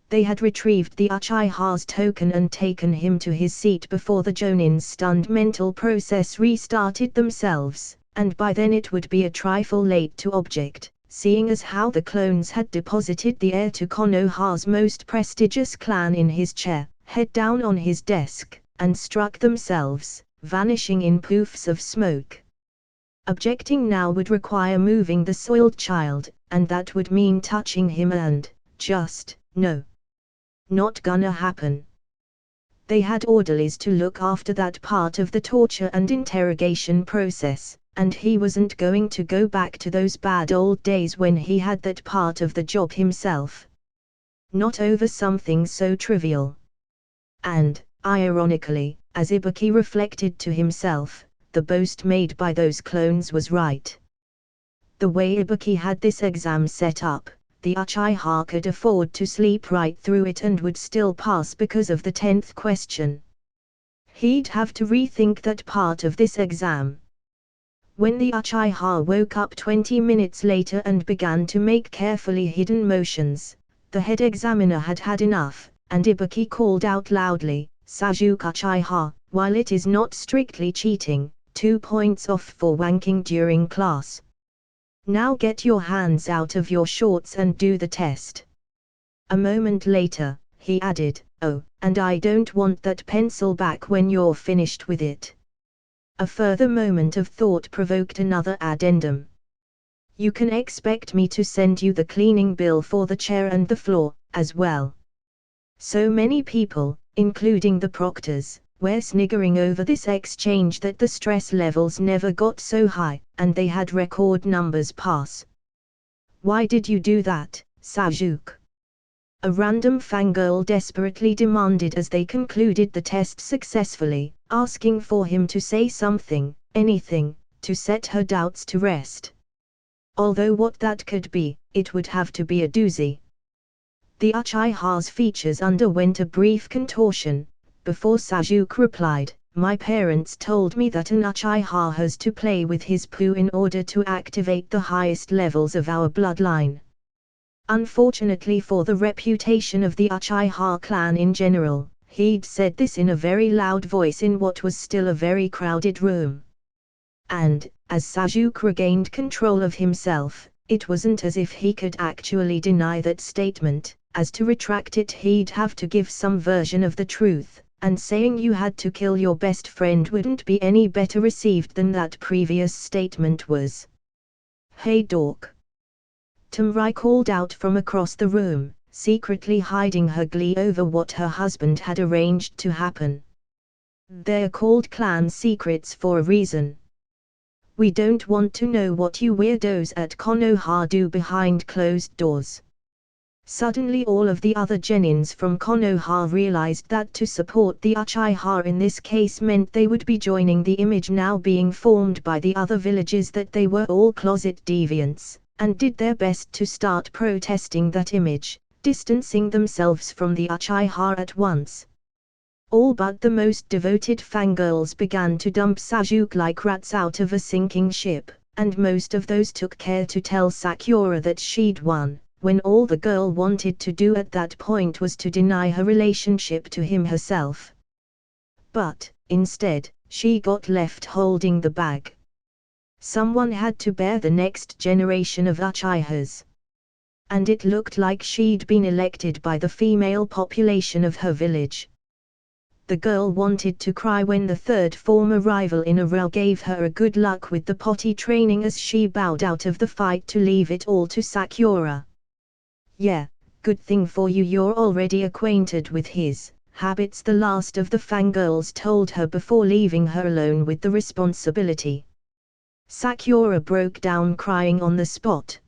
They had retrieved the Uchiha's token and taken him to his seat before the Jonin's stunned mental process restarted themselves, and by then it would be a trifle late to object, seeing as how the clones had deposited the heir to Konoha's most prestigious clan in his chair, head down on his desk, and struck themselves, vanishing in poofs of smoke. Objecting now would require moving the soiled child, and that would mean touching him and, just, no. Not gonna happen. They had orderlies to look after that part of the torture and interrogation process, and he wasn't going to go back to those bad old days when he had that part of the job himself. Not over something so trivial. And, ironically, as Ibuki reflected to himself, the boast made by those clones was right. The way Ibuki had this exam set up, the Uchiha could afford to sleep right through it and would still pass because of the 10th question. He'd have to rethink that part of this exam. When the Uchiha woke up 20 minutes later and began to make carefully hidden motions, the head examiner had had enough, and Ibuki called out loudly, Sajuk Uchiha, while it is not strictly cheating, 2 points off for wanking during class. Now get your hands out of your shorts and do the test. A moment later, he added, oh, and I don't want that pencil back when you're finished with it. A further moment of thought provoked another addendum. You can expect me to send you the cleaning bill for the chair and the floor, as well. So many people, including the proctors, were sniggering over this exchange that the stress levels never got so high, and they had record numbers pass. Why did you do that, Sajuk? A random fangirl desperately demanded as they concluded the test successfully, asking for him to say something, anything, to set her doubts to rest. Although what that could be, it would have to be a doozy. The Uchiha's features underwent a brief contortion, before Sajuk replied, my parents told me that an Uchiha has to play with his poo in order to activate the highest levels of our bloodline. Unfortunately for the reputation of the Uchiha clan in general, he'd said this in a very loud voice in what was still a very crowded room. And, as Sajuk regained control of himself, it wasn't as if he could actually deny that statement. As to retract it, he'd have to give some version of the truth, and saying you had to kill your best friend wouldn't be any better received than that previous statement was. Hey dork! Tamrai called out from across the room, secretly hiding her glee over what her husband had arranged to happen. They're called clan secrets for a reason. We don't want to know what you weirdos at Konoha do behind closed doors. Suddenly all of the other genins from Konoha realized that to support the Uchiha in this case meant they would be joining the image now being formed by the other villages that they were all closet deviants, and did their best to start protesting that image, distancing themselves from the Uchiha at once. All but the most devoted fangirls began to dump Sajuk like rats out of a sinking ship, and most of those took care to tell Sakura that she'd won, when all the girl wanted to do at that point was to deny her relationship to him herself. But, instead, she got left holding the bag. Someone had to bear the next generation of Uchihas. And it looked like she'd been elected by the female population of her village. The girl wanted to cry when the third former rival in a row gave her a good luck with the potty training as she bowed out of the fight to leave it all to Sakura. Yeah, good thing for you you're already acquainted with his habits, the last of the fangirls told her before leaving her alone with the responsibility. Sakura broke down crying on the spot.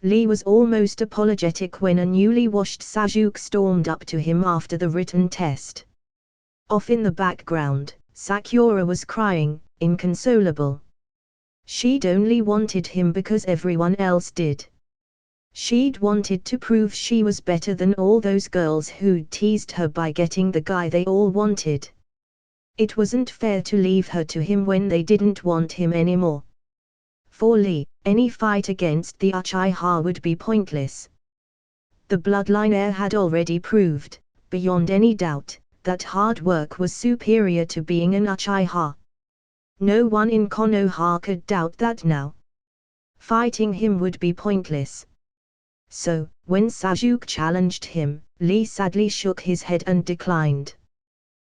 Lee was almost apologetic when a newly washed Sajuk stormed up to him after the written test. Off in the background, Sakura was crying, inconsolable. She'd only wanted him because everyone else did. She'd wanted to prove she was better than all those girls who'd teased her by getting the guy they all wanted. It wasn't fair to leave her to him when they didn't want him anymore. For Lee, any fight against the Uchiha would be pointless. The bloodline heir had already proved, beyond any doubt, that hard work was superior to being an Uchiha. No one in Konoha could doubt that now. Fighting him would be pointless. So, when Sajuk challenged him, Lee sadly shook his head and declined.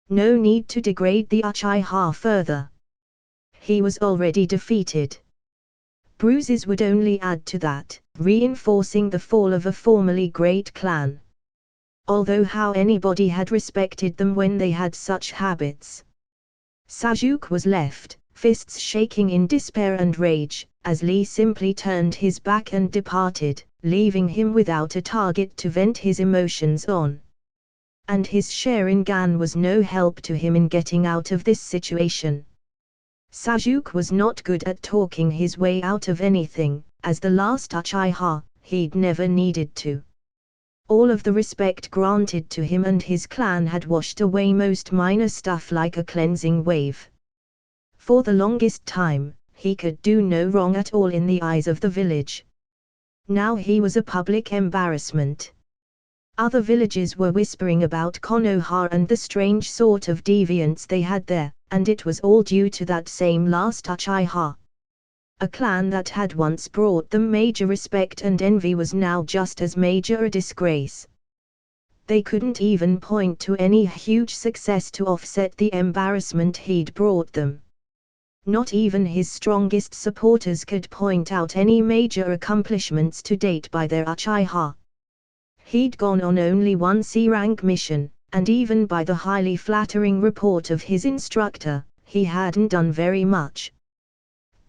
No need to degrade the Uchiha further. He was already defeated. Bruises would only add to that, reinforcing the fall of a formerly great clan. Although how anybody had respected them when they had such habits? Sajuk was left, fists shaking in despair and rage, as Lee simply turned his back and departed, leaving him without a target to vent his emotions on. And his share in Gan was no help to him in getting out of this situation. Sajuk was not good at talking his way out of anything, as the last Uchiha, he'd never needed to. All of the respect granted to him and his clan had washed away most minor stuff like a cleansing wave. For the longest time, he could do no wrong at all in the eyes of the village. Now he was a public embarrassment. Other villages were whispering about Konoha and the strange sort of deviants they had there, and it was all due to that same last Uchiha. A clan that had once brought them major respect and envy was now just as major a disgrace. They couldn't even point to any huge success to offset the embarrassment he'd brought them. Not even his strongest supporters could point out any major accomplishments to date by their Uchiha. He'd gone on only one C-rank mission, and even by the highly flattering report of his instructor, he hadn't done very much.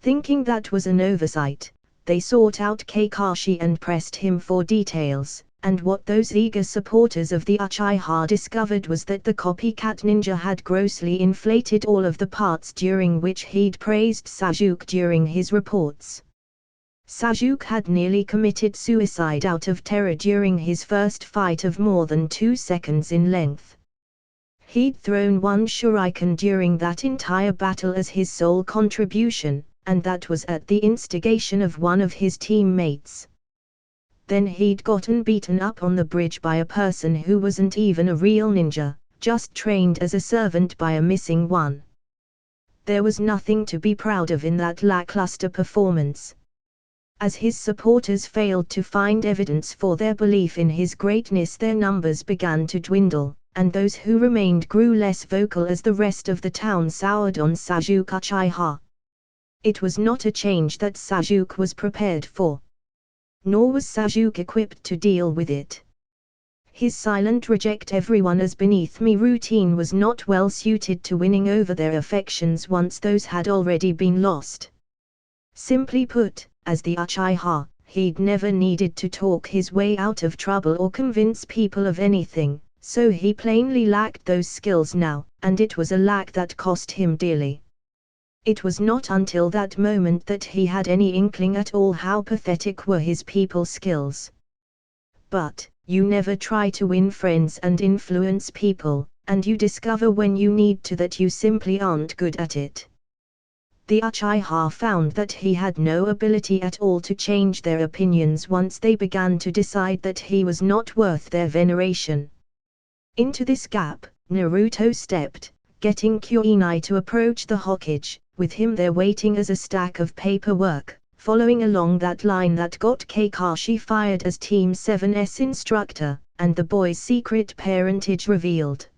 Thinking that was an oversight, they sought out Kakashi and pressed him for details, and what those eager supporters of the Uchiha discovered was that the copycat ninja had grossly inflated all of the parts during which he'd praised Sasuke during his reports. Sasuke had nearly committed suicide out of terror during his first fight of more than 2 seconds in length. He'd thrown one shuriken during that entire battle as his sole contribution, and that was at the instigation of one of his teammates. Then he'd gotten beaten up on the bridge by a person who wasn't even a real ninja, just trained as a servant by a missing one. There was nothing to be proud of in that lackluster performance. As his supporters failed to find evidence for their belief in his greatness, their numbers began to dwindle, and those who remained grew less vocal as the rest of the town soured on Sasuke Uchiha. It was not a change that Sasuke was prepared for. Nor was Sasuke equipped to deal with it. His silent reject everyone as beneath me routine was not well suited to winning over their affections once those had already been lost. Simply put, as the Uchiha, he'd never needed to talk his way out of trouble or convince people of anything, so he plainly lacked those skills now, and it was a lack that cost him dearly. It was not until that moment that he had any inkling at all how pathetic were his people's skills. But, you never try to win friends and influence people, and you discover when you need to that you simply aren't good at it. The Uchiha found that he had no ability at all to change their opinions once they began to decide that he was not worth their veneration. Into this gap, Naruto stepped, getting Kunai to approach the Hokage, with him there waiting as a stack of paperwork, following along that line that got Kakashi fired as Team 7's instructor, and the boy's secret parentage revealed.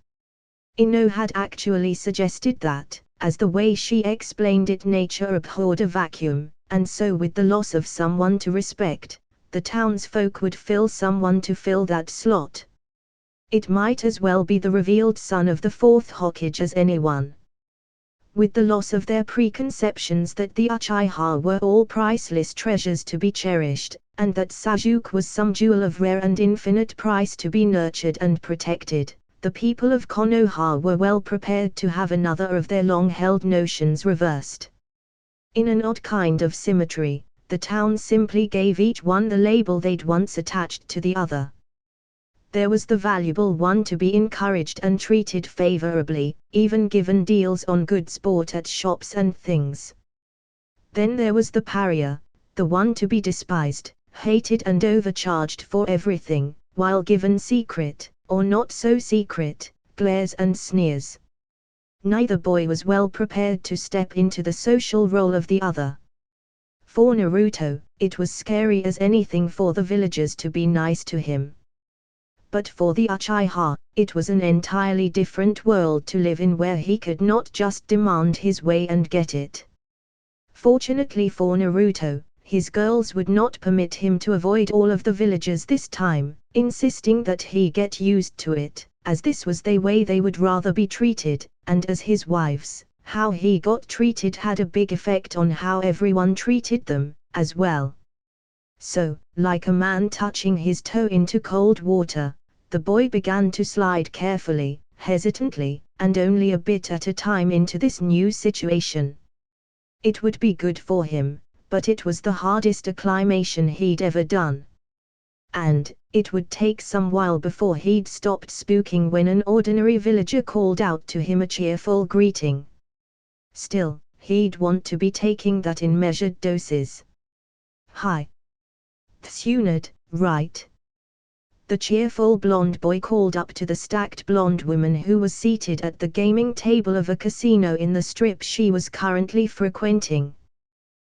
Ino had actually suggested that, as the way she explained it, nature abhorred a vacuum, and so with the loss of someone to respect, the townsfolk would fill someone to fill that slot. It might as well be the revealed son of the fourth Hokage as anyone. With the loss of their preconceptions that the Uchiha were all priceless treasures to be cherished, and that Sasuke was some jewel of rare and infinite price to be nurtured and protected, the people of Konoha were well prepared to have another of their long-held notions reversed. In an odd kind of symmetry, the town simply gave each one the label they'd once attached to the other. There was the valuable one to be encouraged and treated favorably, even given deals on goods bought at shops and things. Then there was the pariah, the one to be despised, hated and overcharged for everything, while given secret, or not so secret, glares and sneers. Neither boy was well prepared to step into the social role of the other. For Naruto, it was scary as anything for the villagers to be nice to him. But for the Uchiha, it was an entirely different world to live in, where he could not just demand his way and get it. Fortunately for Naruto, his girls would not permit him to avoid all of the villagers this time, insisting that he get used to it, as this was the way they would rather be treated, and as his wives, how he got treated had a big effect on how everyone treated them, as well. So, like a man touching his toe into cold water, the boy began to slide carefully, hesitantly, and only a bit at a time into this new situation. It would be good for him, but it was the hardest acclimation he'd ever done. And, it would take some while before he'd stopped spooking when an ordinary villager called out to him a cheerful greeting. Still, he'd want to be taking that in measured doses. Hi. Tsunade, right? The cheerful blonde boy called up to the stacked blonde woman who was seated at the gaming table of a casino in the strip she was currently frequenting.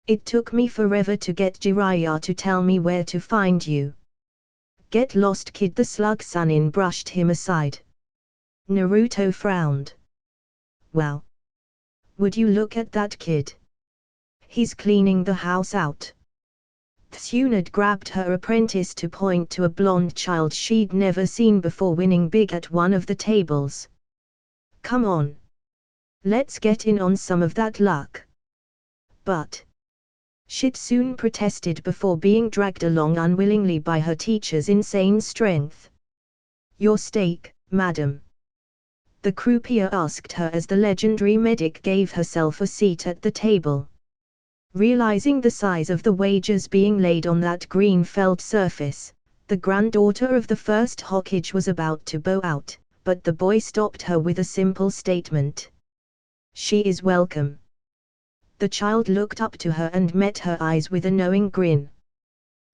It took me forever to get Jiraiya to tell me where to find you. Get lost, kid, the slug Chunin brushed him aside. Naruto frowned. Well, would you look at that kid? He's cleaning the house out. Tsunade grabbed her apprentice to point to a blonde child she'd never seen before winning big at one of the tables. Come on. Let's get in on some of that luck. But Shitsune protested before being dragged along unwillingly by her teacher's insane strength. Your stake, madam? The croupier asked her as the legendary medic gave herself a seat at the table. Realizing the size of the wagers being laid on that green felt surface, the granddaughter of the first Hokage was about to bow out, but the boy stopped her with a simple statement. She is welcome. The child looked up to her and met her eyes with a knowing grin.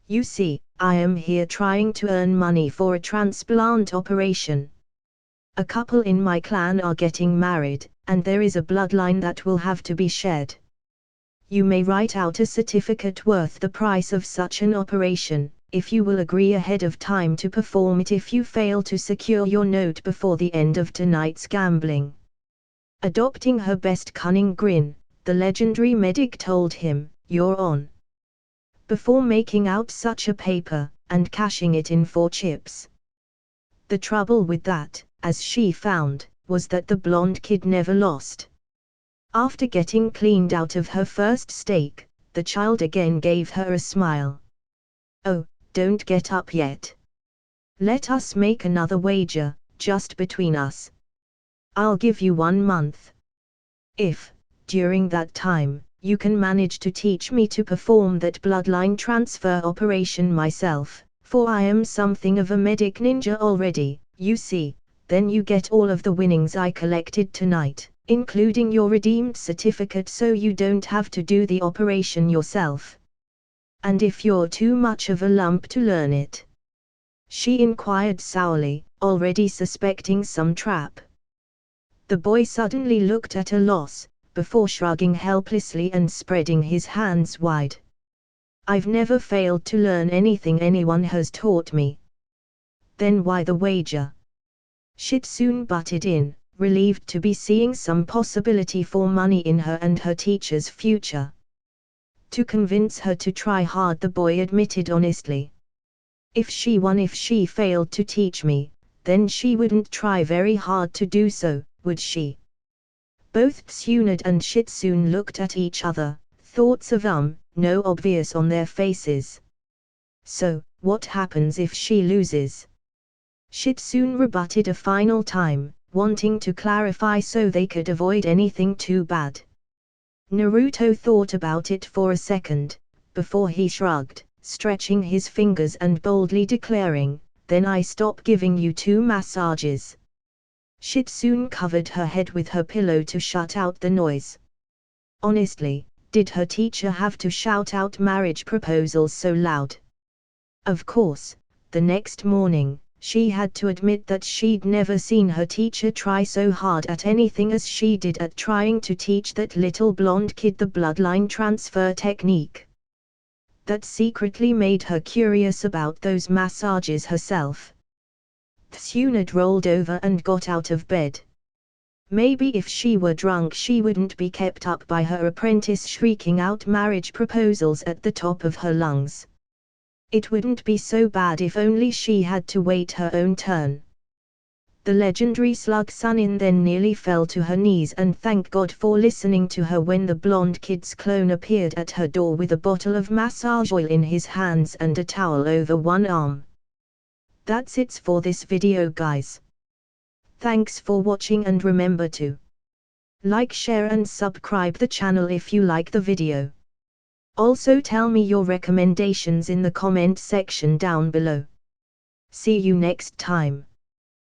You see, I am here trying to earn money for a transplant operation. A couple in my clan are getting married, and there is a bloodline that will have to be shed. You may write out a certificate worth the price of such an operation, if you will agree ahead of time to perform it if you fail to secure your note before the end of tonight's gambling. Adopting her best cunning grin, the legendary medic told him, you're on. Before making out such a paper, and cashing it in for chips. The trouble with that, as she found, was that the blonde kid never lost. After getting cleaned out of her first stake, the child again gave her a smile. Oh, don't get up yet. Let us make another wager, just between us. I'll give you 1 month. If, during that time, you can manage to teach me to perform that bloodline transfer operation myself, for I am something of a medic ninja already, you see, then you get all of the winnings I collected tonight, including your redeemed certificate so you don't have to do the operation yourself. And if you're too much of a lump to learn it? She inquired sourly, already suspecting some trap. The boy suddenly looked at a loss, before shrugging helplessly and spreading his hands wide. I've never failed to learn anything anyone has taught me. Then why the wager? Shitsune butted in, relieved to be seeing some possibility for money in her and her teacher's future. To convince her to try hard, the boy admitted honestly. If she won, if she failed to teach me, then she wouldn't try very hard to do so, would she? Both Tsunade and Shitsune looked at each other, thoughts of no obvious on their faces. So, what happens if she loses? Shitsune rebutted a final time, wanting to clarify so they could avoid anything too bad. Naruto thought about it for a second, before he shrugged, stretching his fingers and boldly declaring, then I stop giving you 2 massages. Shitsune covered her head with her pillow to shut out the noise. Honestly, did her teacher have to shout out marriage proposals so loud? Of course, the next morning, she had to admit that she'd never seen her teacher try so hard at anything as she did at trying to teach that little blonde kid the bloodline transfer technique. That secretly made her curious about those massages herself. Tsunade rolled over and got out of bed. Maybe if she were drunk she wouldn't be kept up by her apprentice shrieking out marriage proposals at the top of her lungs. It wouldn't be so bad if only she had to wait her own turn. The legendary slug Chunin then nearly fell to her knees and thanked God for listening to her when the blonde kid's clone appeared at her door with a bottle of massage oil in his hands and a towel over one arm. That's it for this video, guys. Thanks for watching and remember to like, share and subscribe the channel if you like the video. Also tell me your recommendations in the comment section down below. See you next time.